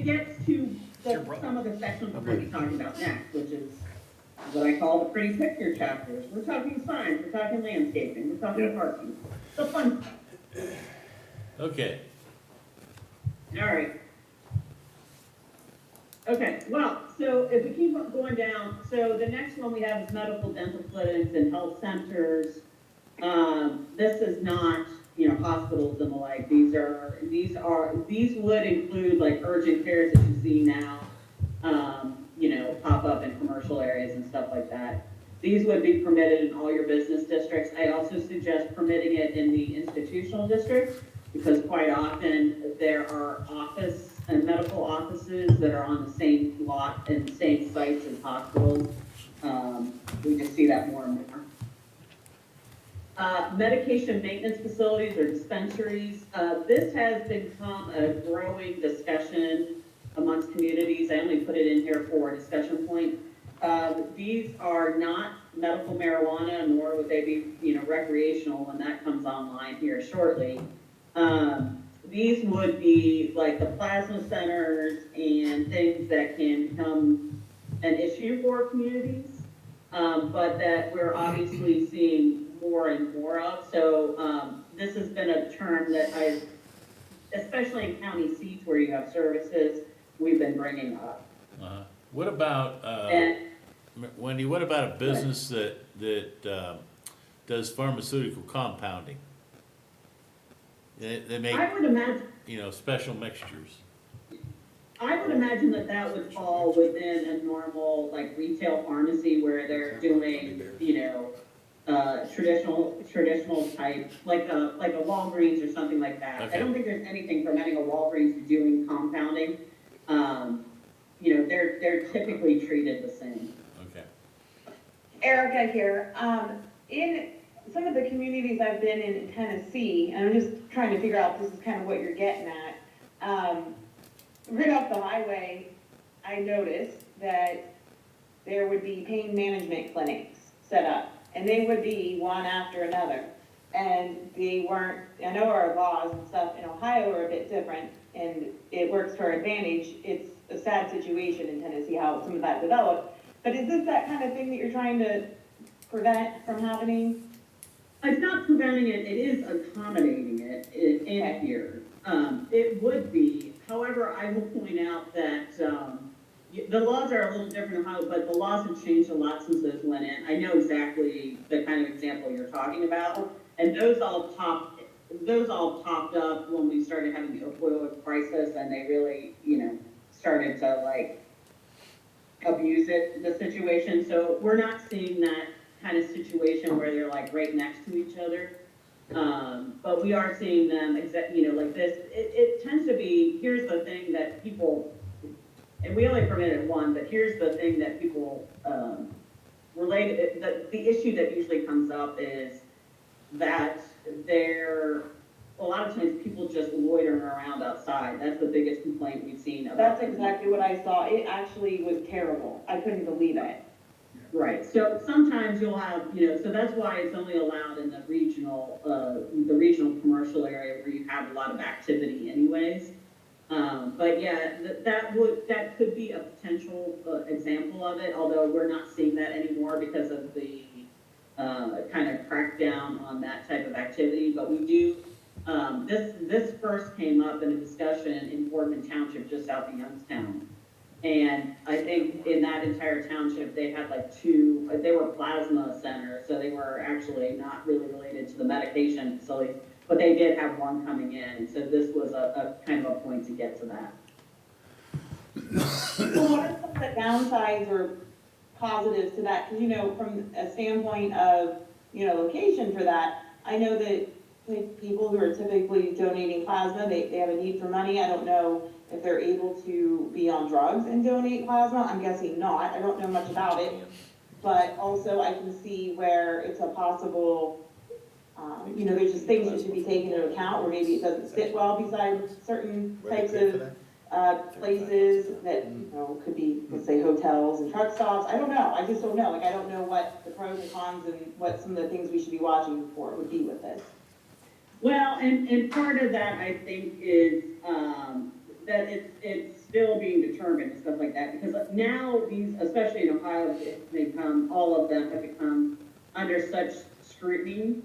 gets to some of the sections we're going to be talking about next, which is what I call the pretty picture chapters. We're talking signs, we're talking landscaping, we're talking parking, the fun stuff. Okay, All right. Okay, well, so if we keep going down, so the next one we have is medical, dental clinics and health centers. This is not, hospitals and the like, these would include like urgent cares that you see now, pop up in commercial areas and stuff like that. These would be permitted in all your business districts. I also suggest permitting it in the institutional district, because quite often there are office and medical offices that are on the same lot and same sites as hospitals. We just see that more and more. Medication maintenance facilities or dispensaries. This has become a growing discussion amongst communities. I only put it in here for a discussion point. These are not medical marijuana, nor would they be, recreational when that comes online here shortly. These would be like the plasma centers and things that can become an issue for communities, but that we're obviously seeing more and more of. So this has been a term that especially in county seats where you have services, we've been bringing up. What about, And Wendy, what about a business that does pharmaceutical compounding? They make, I would imagine, special mixtures. I would imagine that that would fall within a normal, like, retail pharmacy where they're doing, traditional type, like a Walgreens or something like that. Okay. I don't think there's anything preventing a Walgreens from doing compounding. They're typically treated the same. Okay. Erica here. In some of the communities I've been in Tennessee, and I'm just trying to figure out if this is kind of what you're getting at. Right off the highway, I noticed that there would be pain management clinics set up, and they would be one after another. And they weren't, I know our laws and stuff in Ohio are a bit different, and it works to our advantage. It's a sad situation in Tennessee how some of that developed. But is this that kind of thing that you're trying to prevent from happening? It's not preventing it, it is accommodating it in here. It would be, however, I will point out that, the laws are a little different in Ohio, but the laws have changed a lot since those went in. I know exactly the kind of example you're talking about, and those all popped up when we started having the opioid crisis, and they really, started to like abuse the situation. So we're not seeing that kind of situation where they're like right next to each other. But we are seeing them like this. It tends to be, here's the thing that people, and we only permitted one, but here's the thing that people relate, the issue that usually comes up is that a lot of times people just loitering around outside. That's the biggest complaint we've seen about. That's exactly what I saw. It actually was terrible. I couldn't believe it. Right, so sometimes you'll have, so that's why it's only allowed in the regional commercial area where you have a lot of activity anyways. But yeah, that could be a potential example of it, although we're not seeing that anymore because of the kind of crackdown on that type of activity. But we do, this first came up in a discussion in Boardman Township, just south of Youngstown. And I think in that entire township, they had like they were plasma centers, so they were actually not really related to the medication facilities, but they did have one coming in, so this was a kind of a point to get to that. So what are some of the downsides or positives to that? Because, from a standpoint of, location for that, I know that people who are typically donating plasma, they have a need for money. I don't know if they're able to be on drugs and donate plasma. I'm guessing not. I don't know much about it. But also I can see where it's a possible, there's just things that should be taken into account where maybe it doesn't sit well beside certain types of places that, could be, let's say, hotels and truck stops. I don't know. I just don't know. I don't know what the pros and cons and what some of the things we should be watching for would be with this. Well, and part of that, I think, is that it's still being determined and stuff like that, because now these, especially in Ohio, all of them have become under such scrutiny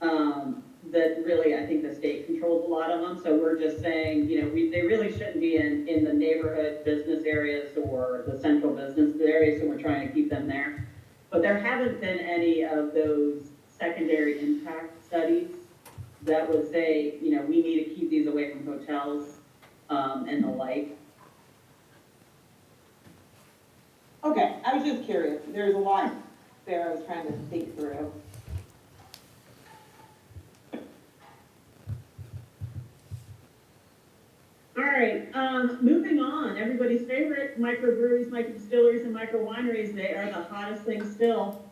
that really, I think the state controls a lot lot of them, so we're just saying, you know, they really shouldn't be in the neighborhood business areas or the central business areas, so we're trying to keep them there. But there haven't been any of those secondary impact studies that would say, you know, we need to keep these away from hotels, and the like. Okay, I was just curious. There's a lot there I was trying to think through. All right, moving on, everybody's favorite microbreweries, microdistilleries, and micro wineries, they are the hottest thing still.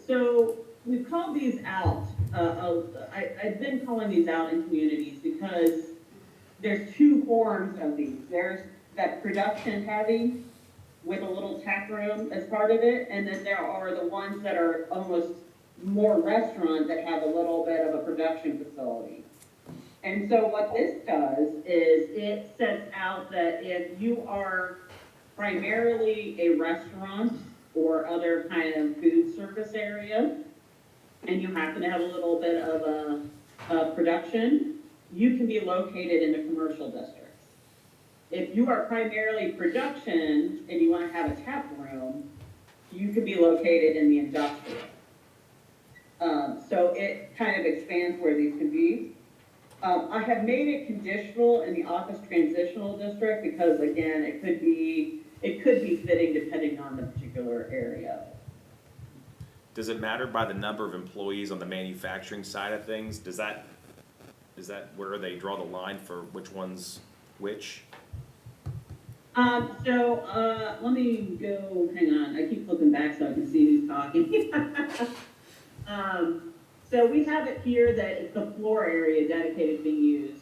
So we've called these out. I've been calling these out in communities because there's two forms of these. There's that production heavy with a little tap room as part of it, and then there are the ones that are almost more restaurant that have a little bit of a production facility. And so what this does is it sets out that if you are primarily a restaurant or other kind of food service area, and you happen to have a little bit of a production, you can be located in the commercial districts. If you are primarily production and you want to have a tap room, you can be located in the industrial. So it kind of expands where these can be. I have made it conditional in the office transitional district because, again, it could be fitting depending on the particular area. Does it matter by the number of employees on the manufacturing side of things? Is that where they draw the line for which one's which? Let me go, hang on, I keep flipping back so I can see who's talking. So we have it here that it's the floor area dedicated to being used.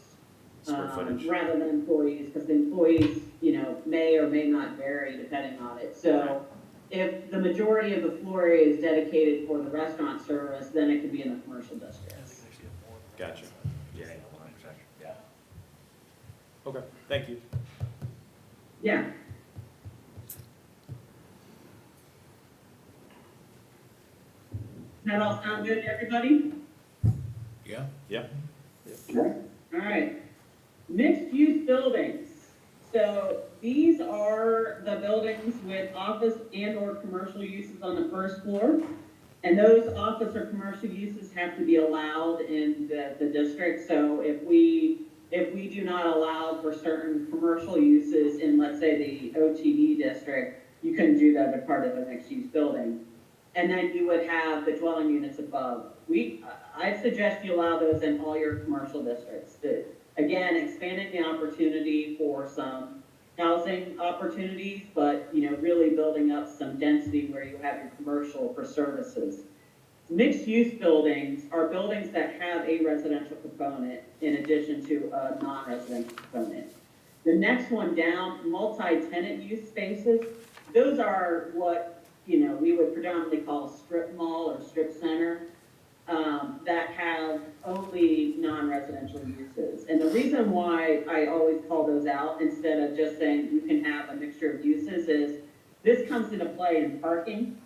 Square footage. Rather than employees, because the employees, you know, may or may not vary depending on it. So if the majority of the floor area is dedicated for the restaurant service, then it could be in the commercial district. Gotcha. Yeah. Okay, thank you. Yeah. That all sound good to everybody? Yeah? Yeah. All right. Mixed-use buildings. So these are the buildings with office and or commercial uses on the first floor. And those office or commercial uses have to be allowed in the district. So if we do not allow for certain commercial uses in, let's say, the OTD district, you couldn't do that as part of a mixed-use building. And then you would have the dwelling units above. I suggest you allow those in all your commercial districts. Again, expanding the opportunity for some housing opportunities, but, you know, really building up some density where you have your commercial for services. Mixed-use buildings are buildings that have a residential component in addition to a non-residential component. The next one down, multi-tenant use spaces. Those are what, you know, we would predominantly call a strip mall or strip center, that have only non-residential uses. And the reason why I always call those out instead of just saying you can have a mixture of uses is this comes into play in parking.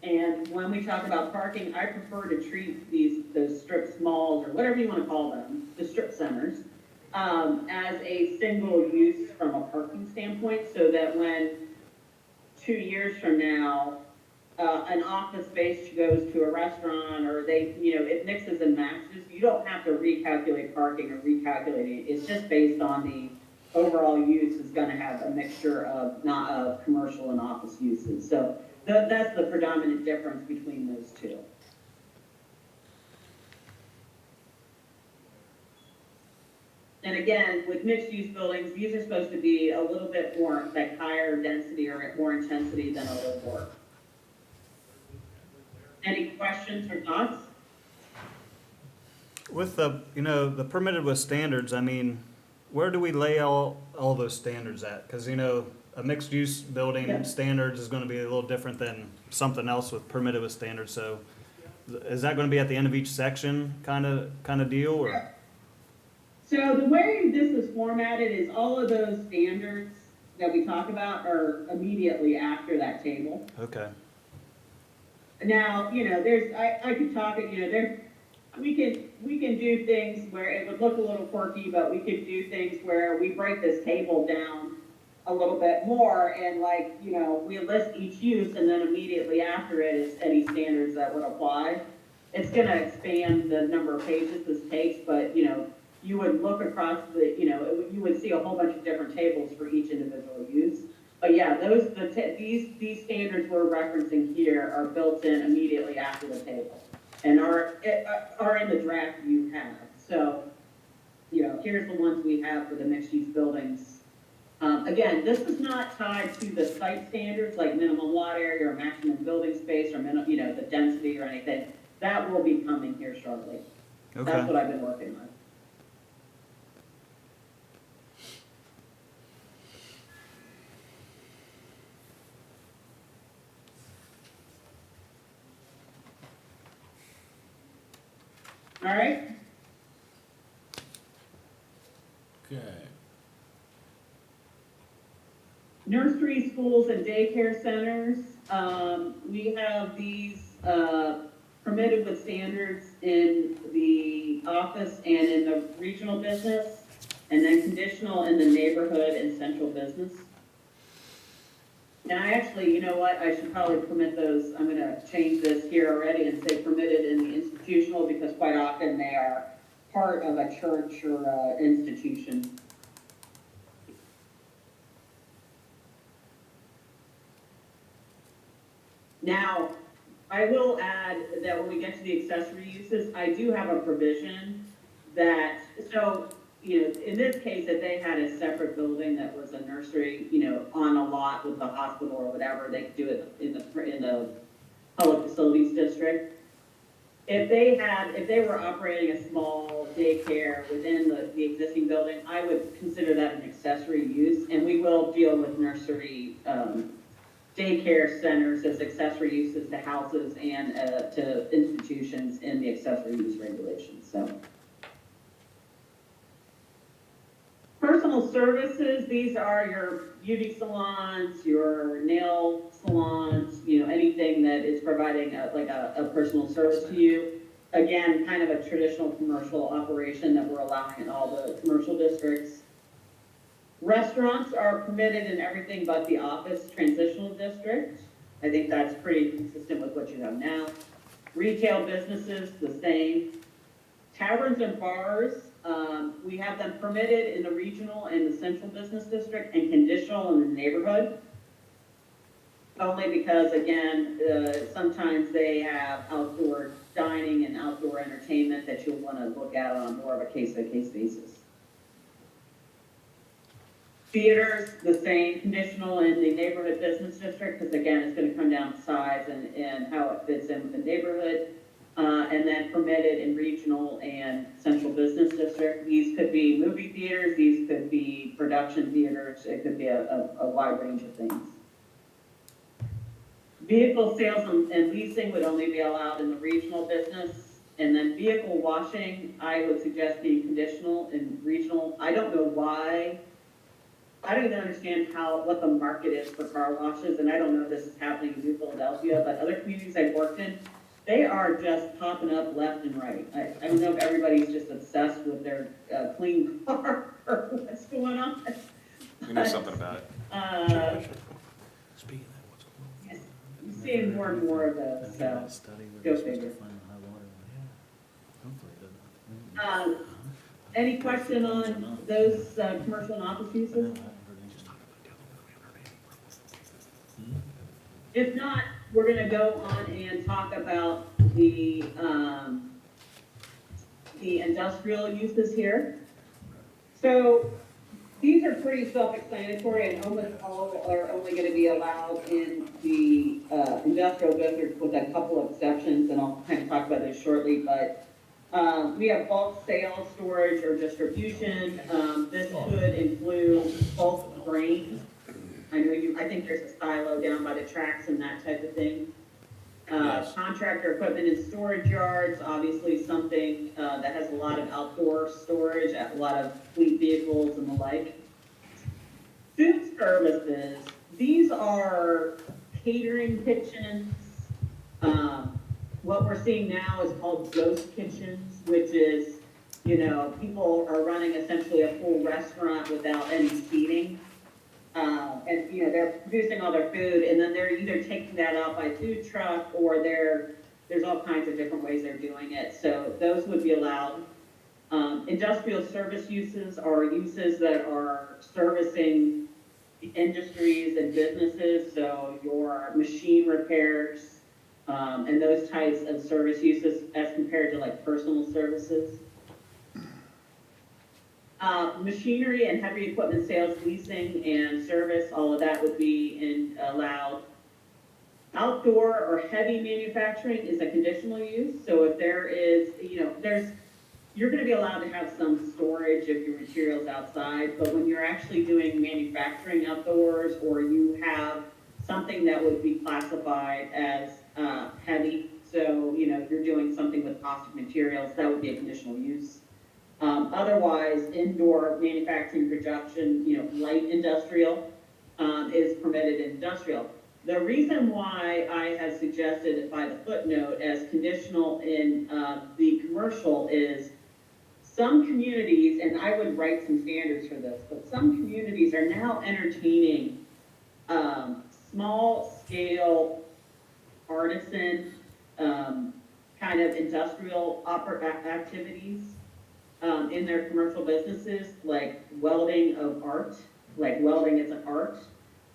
And when we talk about parking, I prefer to treat those strip malls or whatever you want to call them, the strip centers, as a single use from a parking standpoint, so that when 2 years from now, an office space goes to a restaurant, or it mixes and matches, you don't have to recalculate parking or recalculate it. It's just based on the overall use is going to have a mixture of commercial and office uses. So that's the predominant difference between those two. And again, with mixed-use buildings, these are supposed to be a little bit more, like higher density or more intensity than a little more. Any questions or thoughts? With the permitted with standards, I mean, where do we lay all those standards at? Because, a mixed-use building standards is gonna be a little different than something else with permitted with standards, so is that gonna be at the end of each section kind of deal, or? So the way this is formatted is all of those standards that we talk about are immediately after that table. Okay. Now, I could talk, we can do things where it would look a little quirky, but we could do things where we break this table down a little bit more and like, you know, we list each use and then immediately after it is any standards that would apply. It's gonna expand the number of pages this takes, but, you know, you would look across the, you know, you would see a whole bunch of different tables for each individual use. But yeah, these standards we're referencing here are built in immediately after the table and are in the draft you have. So, you know, here's the ones we have for the mixed use buildings. Again, this is not tied to the site standards like minimum lot area or maximum building space or you know, the density or anything. That will be coming here shortly. Okay. That's what I've been working on. All right. Okay. Nursery schools and daycare centers, we have these, permitted with standards in the office and in the regional business, and then conditional in the neighborhood and central business. And I actually, you know what, I should probably permit those, I'm gonna change this here already and say permitted in the institutional, because quite often they are part of a church or a institution. Now, I will add that when we get to the accessory uses, I do have a provision that, so, you know, in this case, if they had a separate building that was a nursery, you know, on a lot with the hospital or whatever, they could do it in the public facilities district. If they were operating a small daycare within the existing building, I would consider that an accessory use, and we will deal with nursery, daycare centers as accessory uses to houses and to institutions in the accessory use regulations, so. Personal services, these are your beauty salons, your nail salons, you know, anything that is providing a personal service to you. Again, kind of a traditional commercial operation that we're allowing in all the commercial districts. Restaurants are permitted in everything but the office transitional district. I think that's pretty consistent with what you have now. Retail businesses, the same. Taverns and bars, we have them permitted in the regional and the central business district and conditional in the neighborhood. Only because, again, sometimes they have outdoor dining and outdoor entertainment that you'll want to look at on more of a case-by-case basis. Theaters, the same, conditional in the neighborhood business district, because again, it's going to come down to size and how it fits in with the neighborhood. And then permitted in regional and central business district. These could be movie theaters, these could be production theaters, it could be a wide range of things. Vehicle sales and leasing would only be allowed in the regional business. And then vehicle washing, I would suggest being conditional in regional. I don't know why. I don't even understand what the market is for car washes, and I don't know if this is happening in New Philadelphia, but other communities I've worked in, they are just popping up left and right. I don't know if everybody's just obsessed with their clean car or what's going on. We know something about it. Speaking of that, I'm seeing more and more of those, so go figure. Any question on those commercial and office uses? If not, we're gonna go on and talk about the industrial uses here. So these are pretty self-explanatory and almost all are only gonna be allowed in the industrial district with a couple of exceptions, and I'll kind of talk about this shortly, but we have bulk sales, storage, or distribution. This could include bulk grain. I think there's a silo down by the tracks and that type of thing. Yes. Contractor equipment and storage yards, obviously something that has a lot of outdoor storage, a lot of fleet vehicles and the like. Food services, these are catering kitchens, what we're seeing now is called ghost kitchens, which is, people are running essentially a full restaurant without any seating. And, they're producing all their food, and then they're either taking that out by food truck, or there's all kinds of different ways they're doing it. So those would be allowed. Industrial service uses are uses that are servicing the industries and businesses, so your machine repairs, and those types of service uses as compared to like personal services. Machinery and heavy equipment sales, leasing and service, all of that would be allowed. Outdoor or heavy manufacturing is a conditional use, so if there is, you're gonna be allowed to have some storage of your materials outside, but when you're actually doing manufacturing outdoors, or you have something that would be classified as, heavy, so, if you're doing something with caustic materials, that would be a conditional use. Otherwise, indoor manufacturing, production, light industrial, is permitted in industrial. The reason why I have suggested it by the footnote as conditional in, the commercial is some communities, and I would write some standards for this, but some communities are now entertaining, small scale artisan, kind of industrial activities, in their commercial businesses, like welding of art, like welding as an art,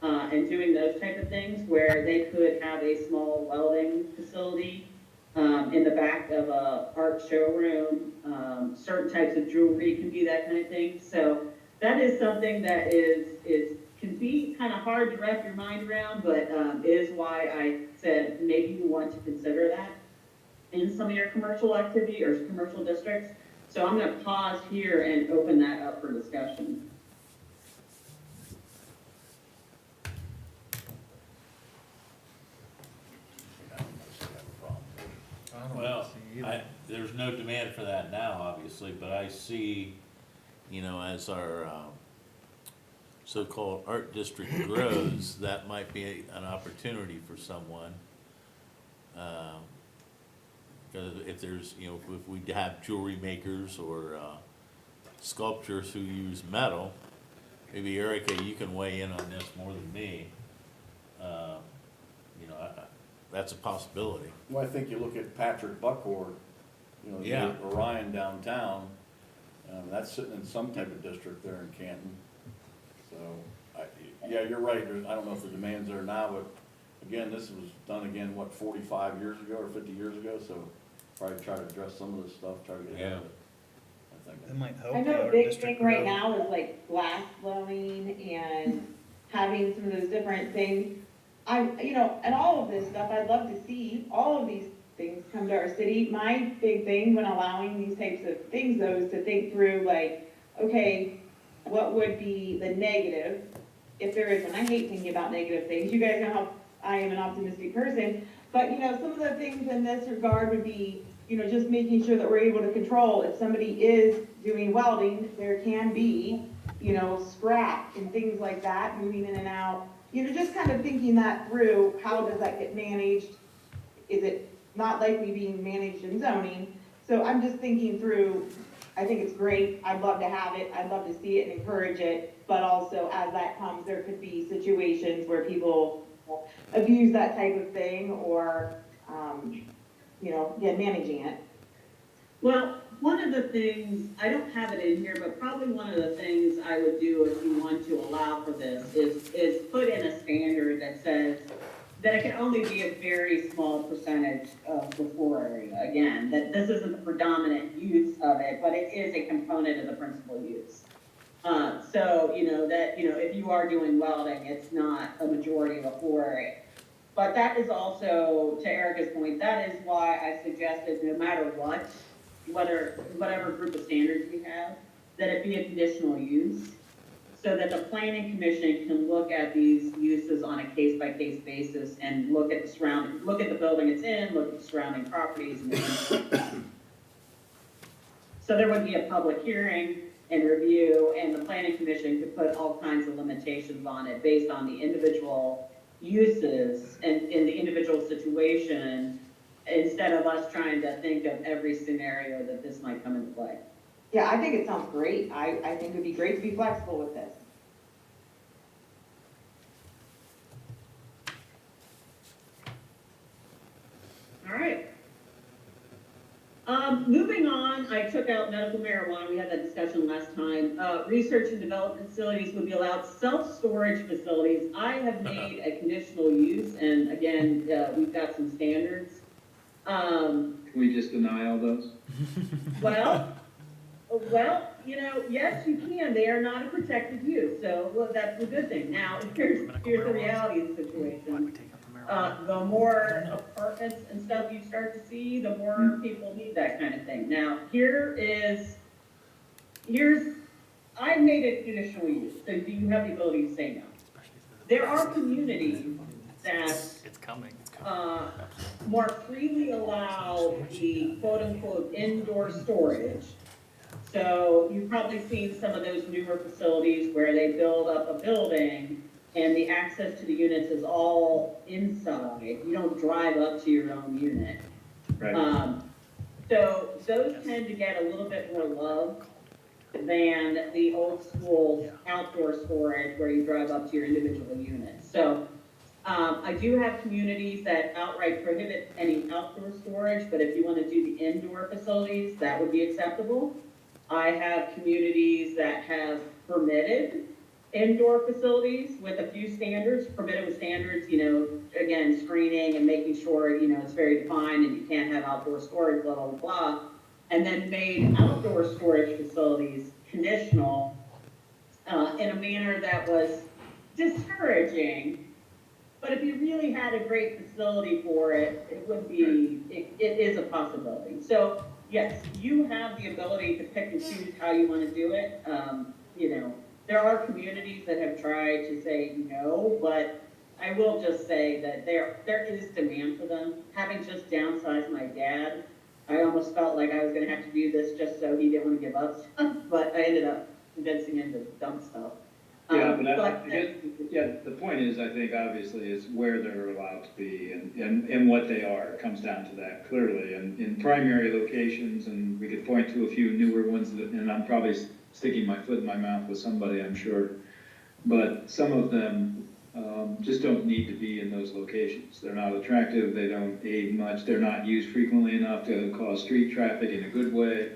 and doing those type of things, where they could have a small welding facility, in the back of a art showroom. Certain types of jewelry can be that kind of thing. So that is something that can be kind of hard to wrap your mind around, but, is why I said maybe you want to consider that in some of your commercial activity or commercial districts. So I'm gonna pause here and open that up for discussion. Well, there's no demand for that now, obviously, but I see, as our, so-called art district grows, that might be an opportunity for someone. Because if there's, if we have jewelry makers or, sculptors who use metal, maybe Erica, you can weigh in on this more than me. That's a possibility. Well, I think you look at Patrick Buckhorn, Yeah. Orion downtown, that's sitting in some type of district there in Canton. So, yeah, you're right, I don't know if the demand's there now, but again, this was done again, 45 years ago or 50 years ago, so probably try to address some of this stuff, try to get ahead of it, I think. It might help I the know a art big district thing right grow. now is like glass blowing and having some of those different things. And all of this stuff, I'd love to see all of these things come to our city. My big thing when allowing these types of things though is to think through like, okay, what would be the negative if there is one? I hate thinking about negative things. You guys know how I am an optimistic person, but some of the things in this regard would be, just making sure that we're able to control if somebody is doing welding, there can be, scrap and things like that moving in and out. Just kind of thinking that through, how does that get managed? Is it not likely being managed in zoning? So I'm just thinking through, I think it's great, I'd love to have it, I'd love to see it and encourage it, but also as that comes, there could be situations where people abuse that type of thing, or, managing it. Well, one of the things, I don't have it in here, but probably one of the things I would do if you want to allow for this is put in a standard that says that it can only be a very small percentage of the floor area. Again, that this isn't the predominant use of it, but it is a component of the principal use. So, if you are doing welding, it's not a majority of the floor area. But that is also, to Erica's point, that is why I suggested no matter what, whatever group of standards we have, that it be a conditional use, so that the planning commission can look at these uses on a case-by-case basis and look at the building it's in, look at the surrounding properties, and so there would be a public hearing and review, and the planning commission could put all kinds of limitations on it based on the individual uses and in the individual situation, instead of us trying to think of every scenario that this might come into play. Yeah, I think it sounds great. I think it'd be great to be flexible with this. All right. Moving on, I took out medical marijuana. We had that discussion last time. Research and development facilities would be allowed. Self-storage facilities, I have made a conditional use, and again, we've got some standards. Can we just deny all those? Well, yes, you can. They are not a protected use, so well, that's a good thing. Now, here's the reality of the situation. The more apartments and stuff you start to see, the more people need that kind of thing. Now, I've made it conditional use, so do you have the ability to say no? There are communities that more freely allow the quote-unquote indoor storage. So you've probably seen some of those newer facilities where they build up a building and the access to the units is all inside. You don't drive up to your own unit. Right. So those tend to get a little bit more love than the old school outdoor storage where you drive up to your individual units. So I do have communities that outright prohibit any outdoor storage, but if you want to do the indoor facilities, that would be acceptable. I have communities that have permitted indoor facilities with a few standards, permitted with standards, again, screening and making sure, it's very defined and you can't have outdoor storage, blah, blah, blah. And then made outdoor storage facilities conditional in a manner that was discouraging. But if you really had a great facility for it, it is a possibility. So yes, you have the ability to pick and choose how you want to do it. There are communities that have tried to say no, but I will just say that there is demand for them. Having just downsized my dad, I almost felt like I was going to have to do this just so he didn't want to give up stuff, but I ended up convincing him to dump stuff. Yeah, but I guess, the point is, I think, obviously, is where they're allowed to be and what they are. It comes down to that clearly. And in primary locations, and we could point to a few newer ones, and I'm probably sticking my foot in my mouth with somebody, I'm sure. But some of them just don't need to be in those locations. They're not attractive, they don't aid much, they're not used frequently enough to cause street traffic in a good way.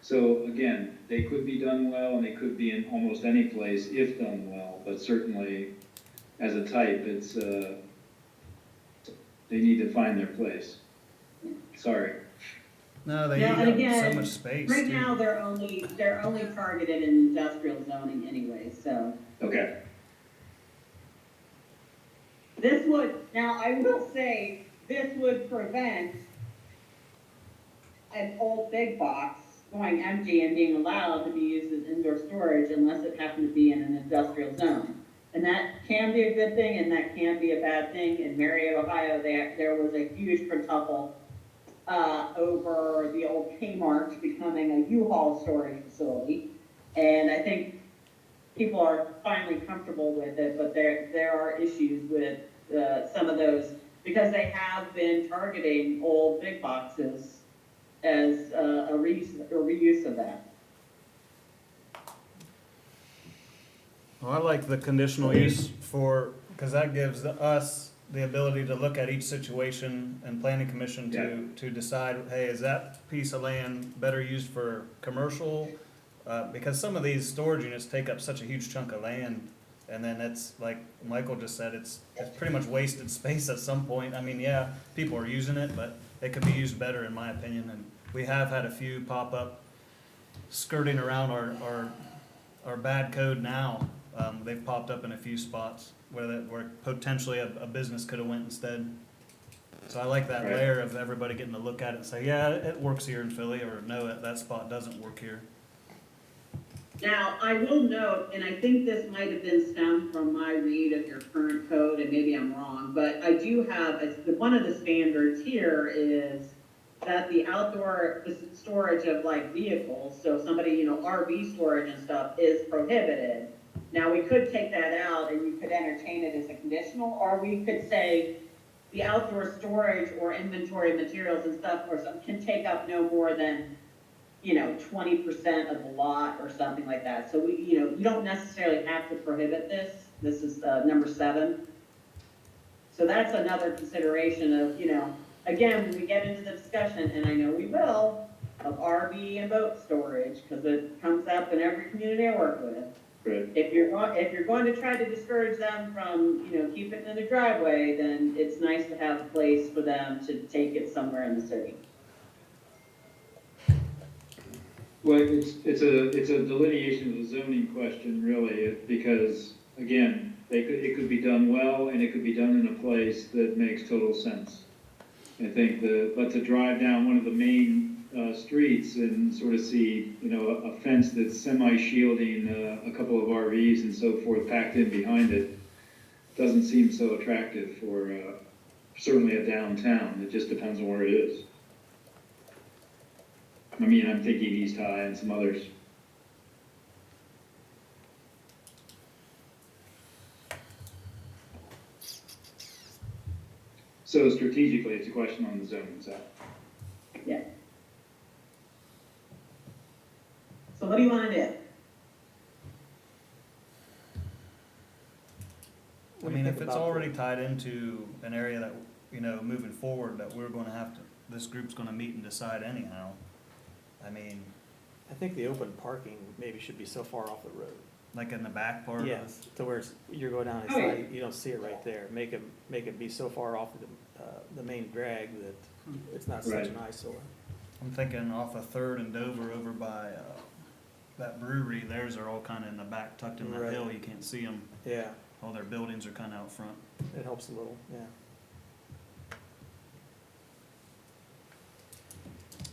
So again, they could be done well, and they could be in almost any place if done well, but certainly as a type, it's, they need to find their place. Sorry. No, they Now, and eat up so again, much space right too. now, they're only targeted in industrial zoning anyway, so. Okay. Now I will say, this would prevent an old big box going empty and being allowed to be used as indoor storage unless it happened to be in an industrial zone. And that can be a good thing and that can be a bad thing. In Marietta, Ohio, there was a huge quintuple over the old Kmart becoming a U-Haul storage facility. And I think people are finally comfortable with it, but there are issues with some of those because they have been targeting old big boxes as a reuse of that. Well, I like the conditional use because that gives us the ability to look at each situation and planning commission to decide, hey, is that piece of land better used for commercial? Because some of these storage units take up such a huge chunk of land, and then it's like Michael just said, it's pretty much wasted space at some point. I mean, yeah, people are using it, but it could be used better in my opinion, and we have had a few pop up skirting around our bad code now. They've popped up in a few spots where potentially a business could have went instead. So I like that layer of everybody getting to look at it and say, yeah, it works here in Philly, or no, that spot doesn't work here. Now, I will note, and I think this might have been stemmed from my read of your current code, and maybe I'm wrong, but I do have, one of the standards here is that the outdoor storage of like vehicles, so somebody, RV storage and stuff is prohibited. Now, we could take that out and you could entertain it as a conditional, or we could say the outdoor storage or inventory of materials and stuff or something can take up no more than, 20% of the lot or something like that. So you don't necessarily have to prohibit this. This is, number 7. So that's another consideration of, again, when we get into the discussion, and I know we will, of RV and boat storage, because it comes up in every community I work with. Right. If you're going to try to discourage them from, keeping it in the driveway, then it's nice to have a place for them to take it somewhere in the city. Well, it's a delineation of the zoning question, really, because, again, it could be done well, and it could be done in a place that makes total sense. I think but to drive down one of the main streets and sort of see, a fence that's semi-shielding a couple of RVs and so forth packed in behind it, doesn't seem so attractive for certainly a downtown. It just depends on where it is. I mean, I'm thinking East High and some others. So strategically, it's a question on the zoning side. Yeah. So what do you want to do? I mean, if it's already tied into an area that, moving forward, that we're gonna have to, this group's gonna meet and decide anyhow, I mean, I think the open parking maybe should be so far off the road. like in the back part of it. Yes, to where you're going down, Oh, yeah. you don't see it right there. Make it be so far off of the main drag that it's not such an eyesore. I'm thinking off of Third and Dover over by, that brewery, theirs are all kinda in the back, tucked in the Right. hill, you can't see them. Yeah, All their buildings are kinda out front. it helps a little, yeah.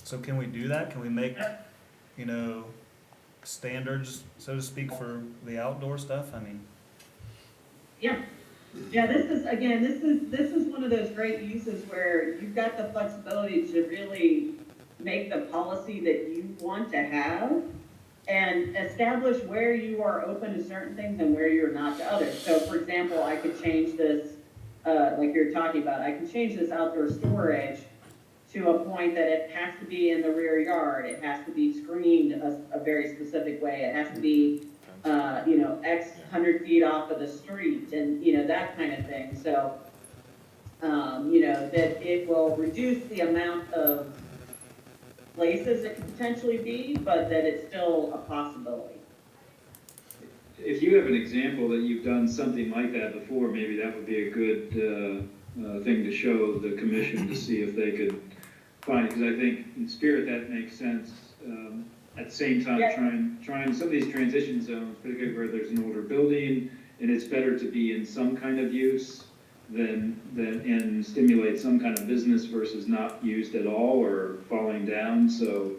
So can we do that? Can we make, standards, so to speak, for the outdoor stuff? I mean, Yeah. Yeah, this is one of those great uses where you've got the flexibility to really make the policy that you want to have and establish where you are open to certain things and where you're not to others. So for example, I could change this, like you're talking about, I can change this outdoor storage to a point that it has to be in the rear yard, it has to be screened a very specific way, it has to be, X 100 feet off of the street, and, that kind of thing, so, that it will reduce the amount of places it could potentially be, but that it's still a possibility. If you have an example that you've done something like that before, maybe that would be a good thing to show the commission to see if they could find it, because I think in spirit that makes sense. At the same time, Yeah. trying some of these transition zones, particularly where there's an older building, and it's better to be in some kind of use and stimulate some kind of business versus not used at all or falling down. So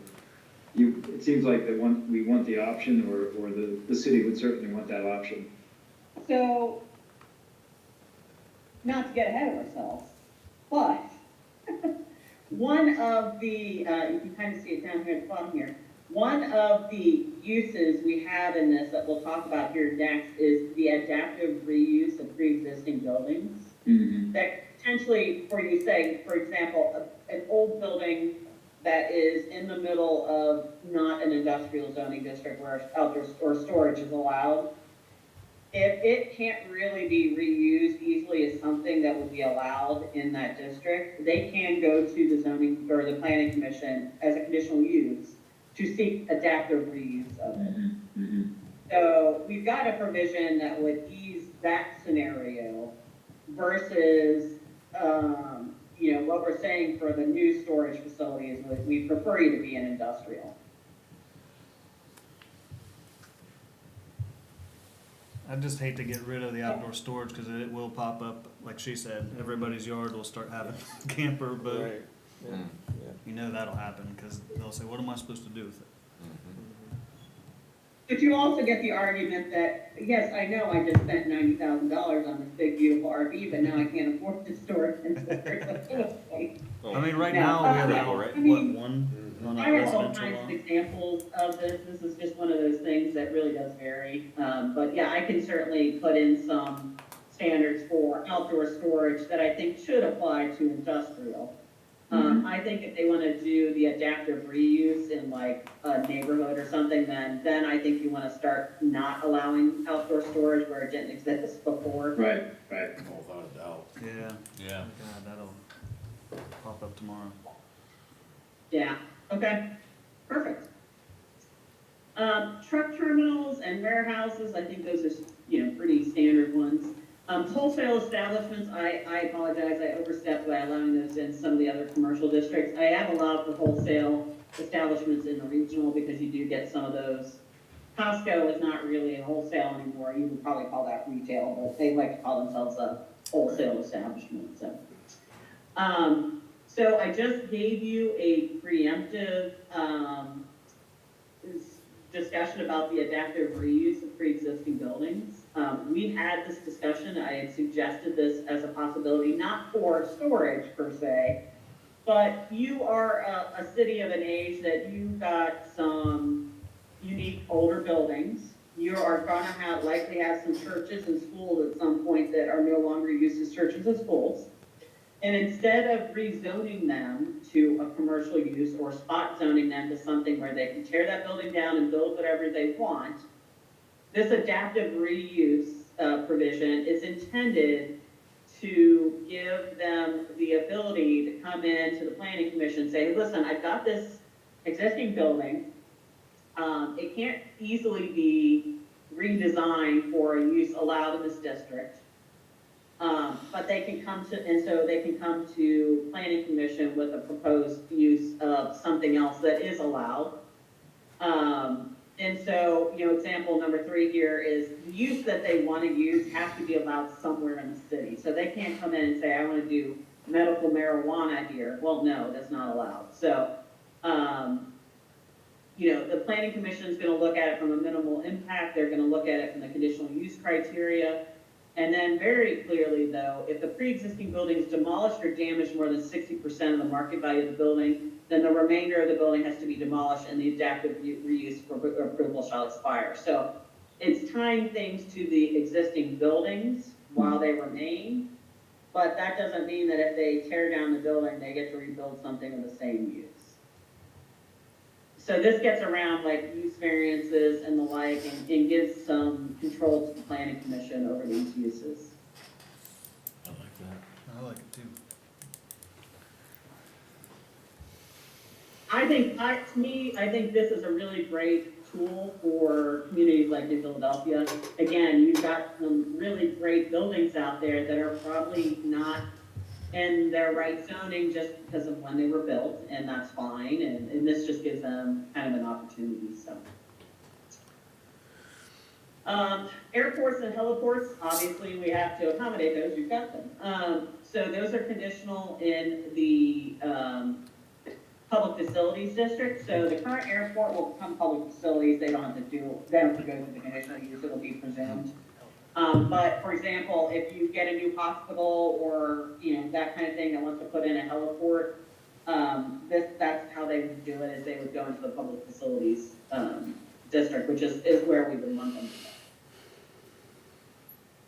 it seems like we want the option, or the city would certainly want that option. So, not to get ahead of ourselves, but one of the, you can kind of see it down here at the bottom here. One of the uses we have in this that we'll talk about here next is the adaptive reuse of pre-existing buildings. Mm-hmm. That potentially, for you say, for example, an old building that is in the middle of not an industrial zoning district where outdoor or storage is allowed, if it can't really be reused easily as something that would be allowed in that district, they can go to the zoning or the planning commission as a conditional use to seek adaptive reuse of it. Mm-hmm. So we've got a provision that would ease that scenario versus, what we're saying for the new storage facilities, we prefer you to be an industrial. I just hate to get rid of the outdoor storage, because it will pop up, like she said, everybody's yard will start having camper, boat. Right, yeah, yeah. That'll happen, because they'll say, what am I supposed to do with it? But you also get the argument that, yes, I know I just spent $90,000 on this big beautiful RV, but now I can't afford to store it in storage. I mean, right Now, now, we have, yeah, what, I mean, one on I a have all residential kinds of lot? examples of this. This is just one of those things that really does vary. But yeah, I can certainly put in some standards for outdoor storage that I think should apply to industrial. I think if they wanna do the adaptive reuse in like a neighborhood or something, then I think you wanna start not allowing outdoor storage where it didn't exist before. Right, right. Without a doubt. Yeah. Yeah. God, that'll pop up tomorrow. Yeah, okay, perfect. Truck terminals and warehouses, I think those are, pretty standard ones. Wholesale establishments, I apologize, I overstepped by allowing those in some of the other commercial districts. I have allowed for wholesale establishments in the regional because you do get some of those. Costco is not really a wholesale anymore, you would probably call that retail, but they like to call themselves a wholesale establishment, so. So I just gave you a preemptive, discussion about the adaptive reuse of pre-existing buildings. We had this discussion, I had suggested this as a possibility, not for storage per se, but you are a city of an age that you've got some unique older buildings. You are gonna likely have some churches and schools at some point that are no longer used as churches and schools. And instead of rezoning them to a commercial use or spot zoning them to something where they can tear that building down and build whatever they want, this adaptive reuse provision is intended to give them the ability to come in to the planning commission and say, listen, I've got this existing building. It can't easily be redesigned for a use allowed in this district. But they can come to planning commission with a proposed use of something else that is allowed. And so, example number 3 here is the use that they want to use has to be allowed somewhere in the city. So they can't come in and say, I want to do medical marijuana here. Well, no, that's not allowed. So, the planning commission is going to look at it from a minimal impact. They're going to look at it from the conditional use criteria. And then very clearly, though, if the pre-existing building is demolished or damaged more than 60% of the market value of the building, then the remainder of the building has to be demolished and the adaptive reuse approval shall expire. So it's tying things to the existing buildings while they remain, but that doesn't mean that if they tear down the building, they get to rebuild something of the same use. So this gets around like use variances and the like, and gives some control to the planning commission over these uses. I like that. I like it too. I think this is a really great tool for communities like New Philadelphia. Again, you've got some really great buildings out there that are probably not in their right zoning just because of when they were built, and that's fine, and this just gives them kind of an opportunity, so. Airports and heliports, obviously we have to accommodate those, we've got them. So those are conditional in the public facilities district, so the current airport will become public facilities, they don't have to go through the conditional use, it'll be presumed. But for example, if you get a new hospital or, that kind of thing that wants to put in a heliport, that's how they would do it, is they would go into the public facilities, district, which is where we would want them to go.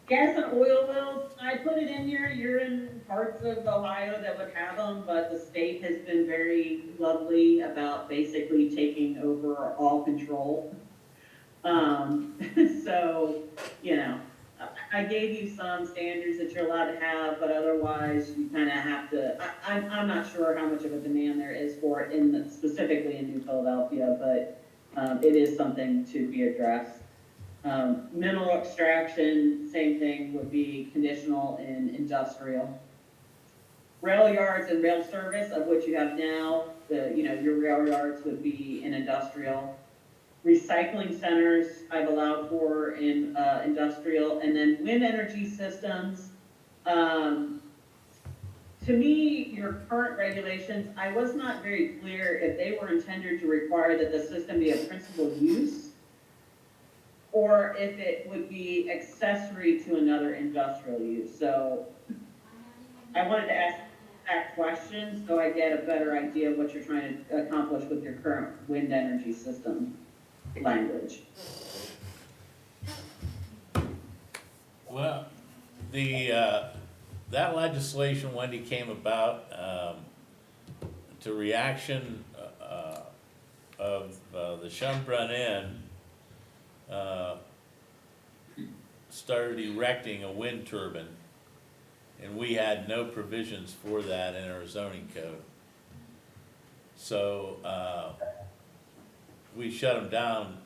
Gas and oil wells, I put it in here, you're in parts of Ohio that would have them, but the state has been very lovely about basically taking over all control. So, I gave you some standards that you're allowed to have, but otherwise you kind of have to, I'm not sure how much of a demand there is for it specifically in New Philadelphia, but it is something to be addressed. Mineral extraction, same thing, would be conditional in industrial. Rail yards and rail service, of which you have now, your rail yards would be in industrial. Recycling centers I've allowed for in industrial, and then wind energy systems. To me, your current regulations, I was not very clear if they were intended to require that the system be a principal use, or if it would be accessory to another industrial use. So I wanted to ask that question so I get a better idea of what you're trying to accomplish with your current wind energy system language. Well, that legislation, Wendy, came about, to reaction, of, the Schönbrunn Inn, started erecting a wind turbine, and we had no provisions for that in our zoning code. So, we shut them down,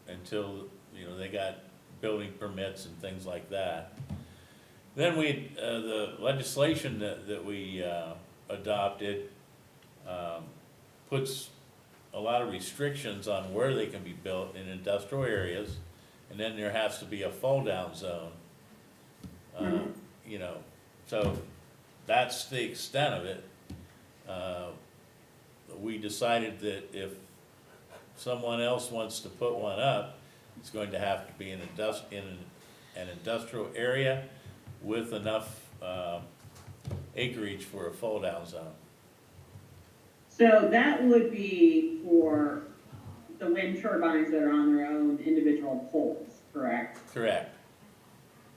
until, they got building permits and things like that. Then the legislation that we adopted puts a lot of restrictions on where they can be built in industrial areas, and then there has to be a fall-down zone. So that's the extent of it. We decided that if someone else wants to put one up, it's going to have to be in an industrial area with enough acreage for a fall-down zone. So that would be for the wind turbines that are on their own individual poles, correct? Correct.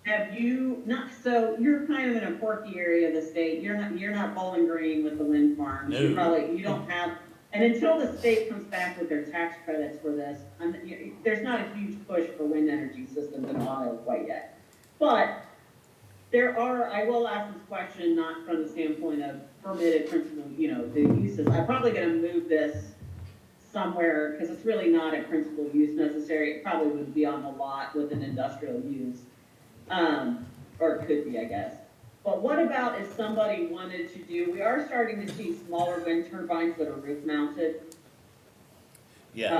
Have you not, so you're kind of in a quirky area of the state, you're not Bowling Green with the wind farms. No. You don't have, and until the state comes back with their tax credits for this, there's not a huge push for wind energy systems in Ohio quite yet. But there are, I will ask this question not from the standpoint of permitted principal, the uses. I'm probably gonna move this somewhere, because it's really not a principal use necessary. It probably would be on the lot with an industrial use. Or it could be, I guess. But what about if somebody wanted to do, we are starting to see smaller wind turbines that are roof mounted. Yes.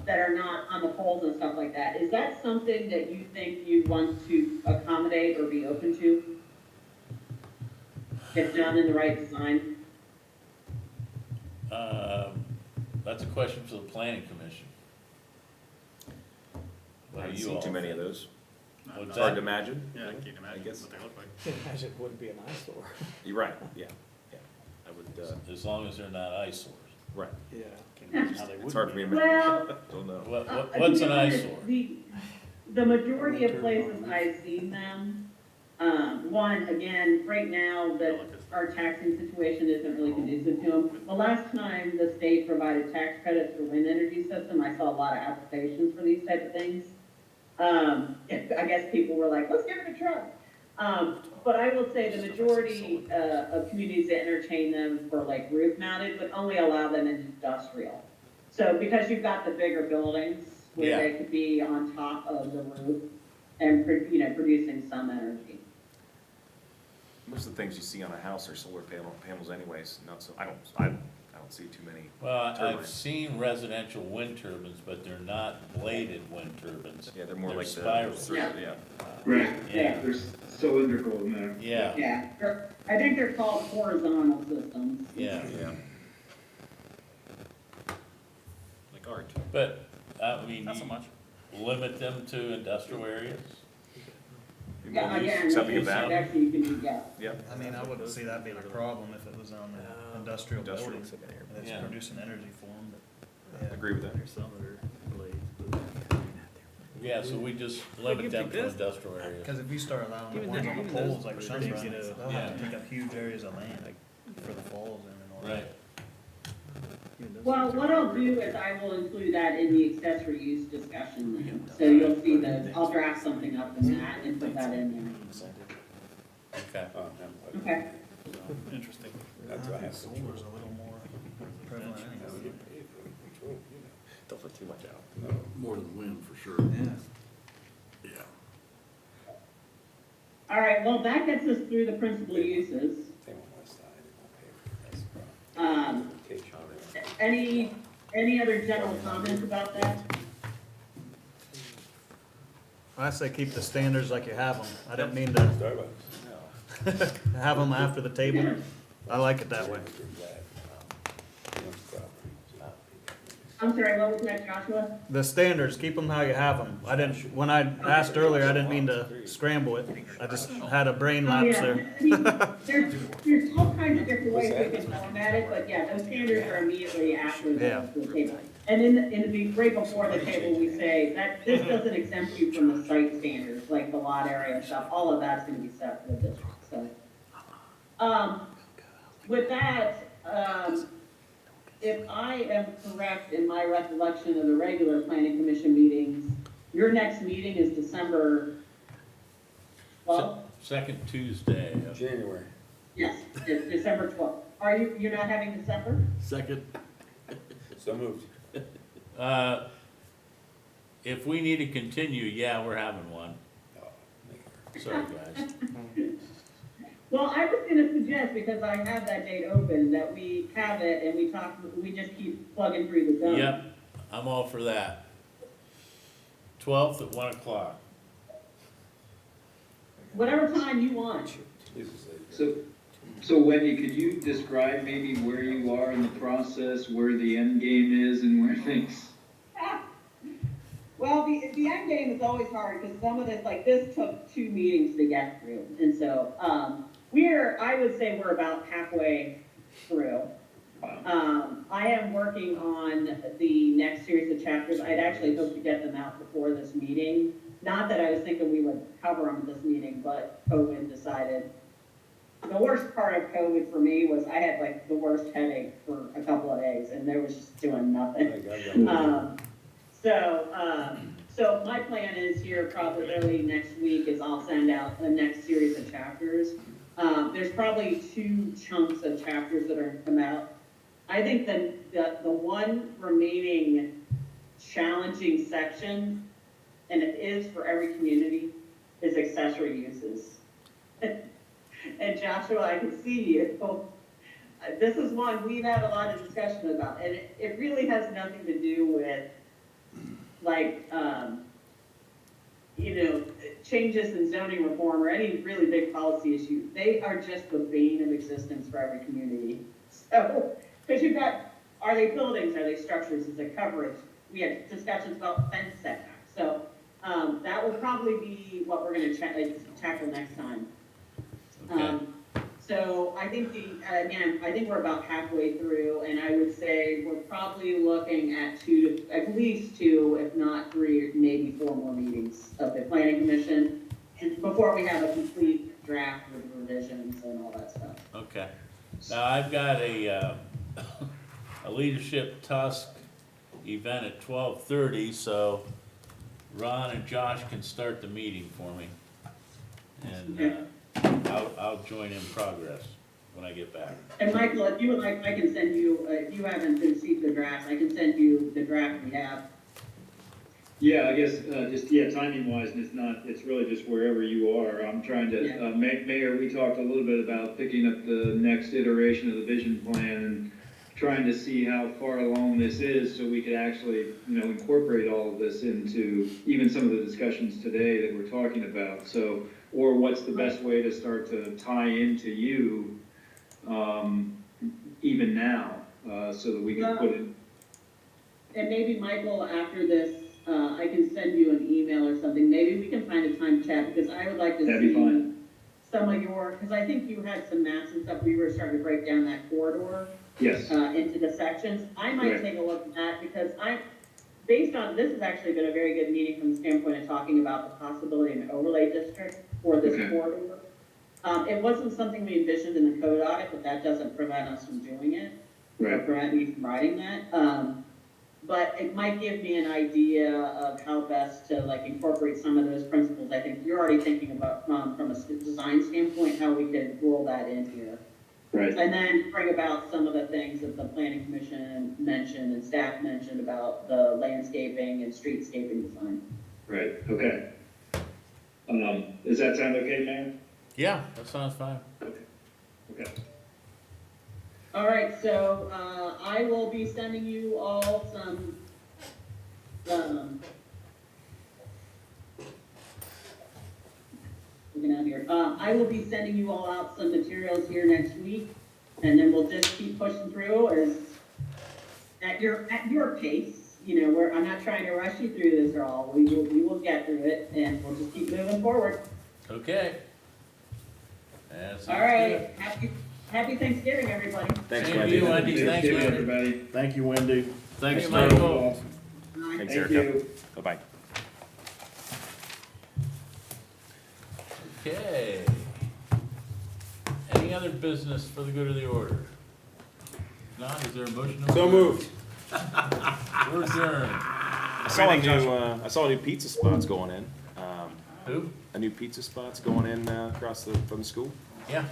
That are not on the poles and stuff like that. Is that something that you think you want to accommodate or be open to? If done in the right design? That's a question for the planning commission. I What do haven't you seen all too many think? of those. What's Hard that? to imagine. Yeah, I can't imagine guess. what they look like. Can't imagine it wouldn't be an eyesore. You're right, yeah. I would, As long as they're not eyesores. right. Yeah. Can't imagine how they It's would. hard for me to Well, imagine. Don't know. What's to an be honest, eyesore? The majority of places I've seen them, one, again, right now, that our taxing situation isn't really conducive to them. The last time the state provided tax credits for wind energy system, I saw a lot of applications for these type of things. I guess people were like, let's give it a try. But I will say the majority of communities that entertain them for like roof mounted would only allow them in industrial. So because you've got the bigger buildings where Yeah. they could be on top of the roof and, producing some energy. Most of the things you see on a house are solar panels anyways, not so, I don't see too many. Well, I've Turbines. seen residential wind turbines, but they're not bladed wind turbines. Yeah, they're more like the. spiral. Yeah. Right, Yeah. there's cylindrical in there. Yeah, Yeah, I think they're called horizontal systems. yeah. Yeah. Like art. But, I mean, Not so much. limit them to industrial areas? Yeah, again, Something of that's that. actually you can do, yeah. Yep. I mean, I wouldn't see that being a problem if it was on an industrial Industrial. building, and it's Yeah. producing energy for them, but. Agree with that. There's some that are blades. Yeah, so we just limit them to industrial areas. Cause if you start allowing the ones on the poles like Sunrise, they'll have to take up huge areas of land for the falls and all that. Right. Well, what I'll do is I will include that in the accessory use discussion then. So you'll see that, I'll draft something up in that and put that in Okay. Oh, there. Okay. Interesting. That's what I have. Solar's a little more prevalent anyway. Don't put too much out. More than wind, for sure. Yeah. Yeah. All right, well, that gets us through the principal uses. They won't want to side, they won't pay for it. That's the problem. Location. Any other general comments about that? I say keep the standards like you have them. I didn't mean to Starbucks. have them after the table. I like it that way. I'm sorry, what was that, Joshua? The standards, keep them how you have them. I didn't, when I asked earlier, I didn't mean to scramble it. I just had a brain Oh, lapse yeah. there. I mean, there's all kinds of different ways we can format it, but yeah, those standards are immediately after Yeah. the table. And right before the table, we say that this doesn't exempt you from the site standards, like the lot area and stuff, all of that's gonna be set for the district, so. With that, if I am correct in my recollection of the regular planning commission meetings, your next meeting is December 12th? Second Tuesday. January. Yes, it's December 12th. You're not having December? Second. So moved. If we need to continue, yeah, we're having one. Sorry, guys. Well, I was gonna suggest, because I have that date open, that we have it and we just keep plugging through the zone. Yep, I'm all for that. 12th at 1 o'clock. Whatever time you want. So Wendy, could you describe maybe where you are in the process, where the end game is and where things? Well, the end game is always hard, because some of this, like this took 2 meetings to get through. And so, I would say we're about halfway through. I am working on the next series of chapters. I'd actually hoped to get them out before this meeting. Not that I was thinking we would cover them at this meeting, but COVID decided. The worst part of COVID for me was I had like the worst headache for a couple of days, and there was just doing nothing. So my plan is here probably early next week is I'll send out the next series of chapters. There's probably 2 chunks of chapters that are going to come out. I think the one remaining challenging section, and it is for every community, is accessory uses. And Joshua, I can see you. This is one we've had a lot of discussion about, and it really has nothing to do with like, changes in zoning reform or any really big policy issue. They are just the bane of existence for every community. So, because you've got, are they buildings, are they structures, is it coverage? We had discussions about fence setbacks. So that will probably be what we're going to tackle next time. Okay. So I think I think we're about halfway through, and I would say we're probably looking at at least 2, if not 3, maybe 4 more meetings of the planning commission, and before we have a complete draft with revisions and all that stuff. Okay. Now, I've got a Leadership Tusk event at 12:30, so Ron and Josh can start the meeting for me. And I'll join in progress when I get back. And Michael, if you would like, I can send you, if you haven't received the draft, I can send you the draft we have. Yeah, I guess, timing wise, it's really just wherever you are. I'm trying to, Mayor, we talked a little bit about picking up the next iteration of the vision plan and trying to see how far along this is so we could actually, incorporate all of this into even some of the discussions today that we're talking about. So, or what's the best way to start to tie into you, even now, so that we can put it. And maybe Michael, after this, I can send you an email or something. Maybe we can find a time to chat, because I would like to see some of your, because I think you had some maps and stuff where you were starting to break down that corridor. Yes. Into the sections. I might take a look at that, because based on, this has actually been a very good meeting from the standpoint of talking about the possibility of an overlay district for this corridor. It wasn't something we envisioned in the code audit, but that doesn't prevent us from doing it. Or prevent me from writing that. But it might give me an idea of how best to incorporate some of those principles. I think you're already thinking about from a design standpoint, how we could roll that in here. Right. And then bring about some of the things that the planning commission mentioned and staff mentioned about the landscaping and streetscaping design. Right, okay. Does that sound okay, man? Yeah, that sounds fine. Okay. All right, so I will be sending you all some looking out here. I will be sending you all out some materials here next week, and then we'll just keep pushing through as at your pace. I'm not trying to rush you through this at all. We will get through it, and we'll just keep moving forward. Okay. All right. Happy Thanksgiving, everybody. Thanks, Same to Wendy. you, Wendy. Thanks, Thank you, Wendy. everybody. Thank you, Wendy. Thanks, Hey, Joe. Michael. Thanks, Thank Erica. you. Bye-bye. Okay. Any other business for the good of the order? If not, is there a motion? to So adjourn? moved. We're adjourned. I saw a new pizza spot's going in. Who? A new pizza spot's going in across from the school. Yeah.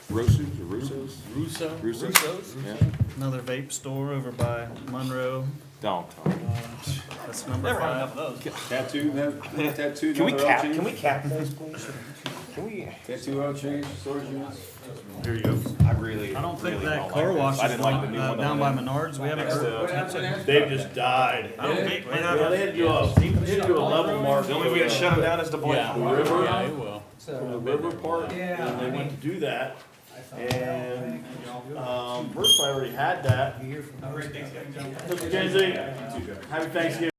Russo's or Russo's? Russo? Russo's? Yeah. Another vape store over by Monroe, Don't tell me. that's number 5. Tattoo, tattoo. Can we another oil cap, change? can we cap those, please? Can we? Tattoo oil change, storage units? Here you go. I really, I don't think really that don't car like wash this. I is didn't like the new one down by that Menards, we haven't next heard. to. Dave just died. I don't think, They had to do a level mark. The only way to shut him down is to blame Yeah, him. River? yeah, he will. From the river part, and they went to do that. And, first I already had that. Mr. Kinsey, happy Thanksgiving.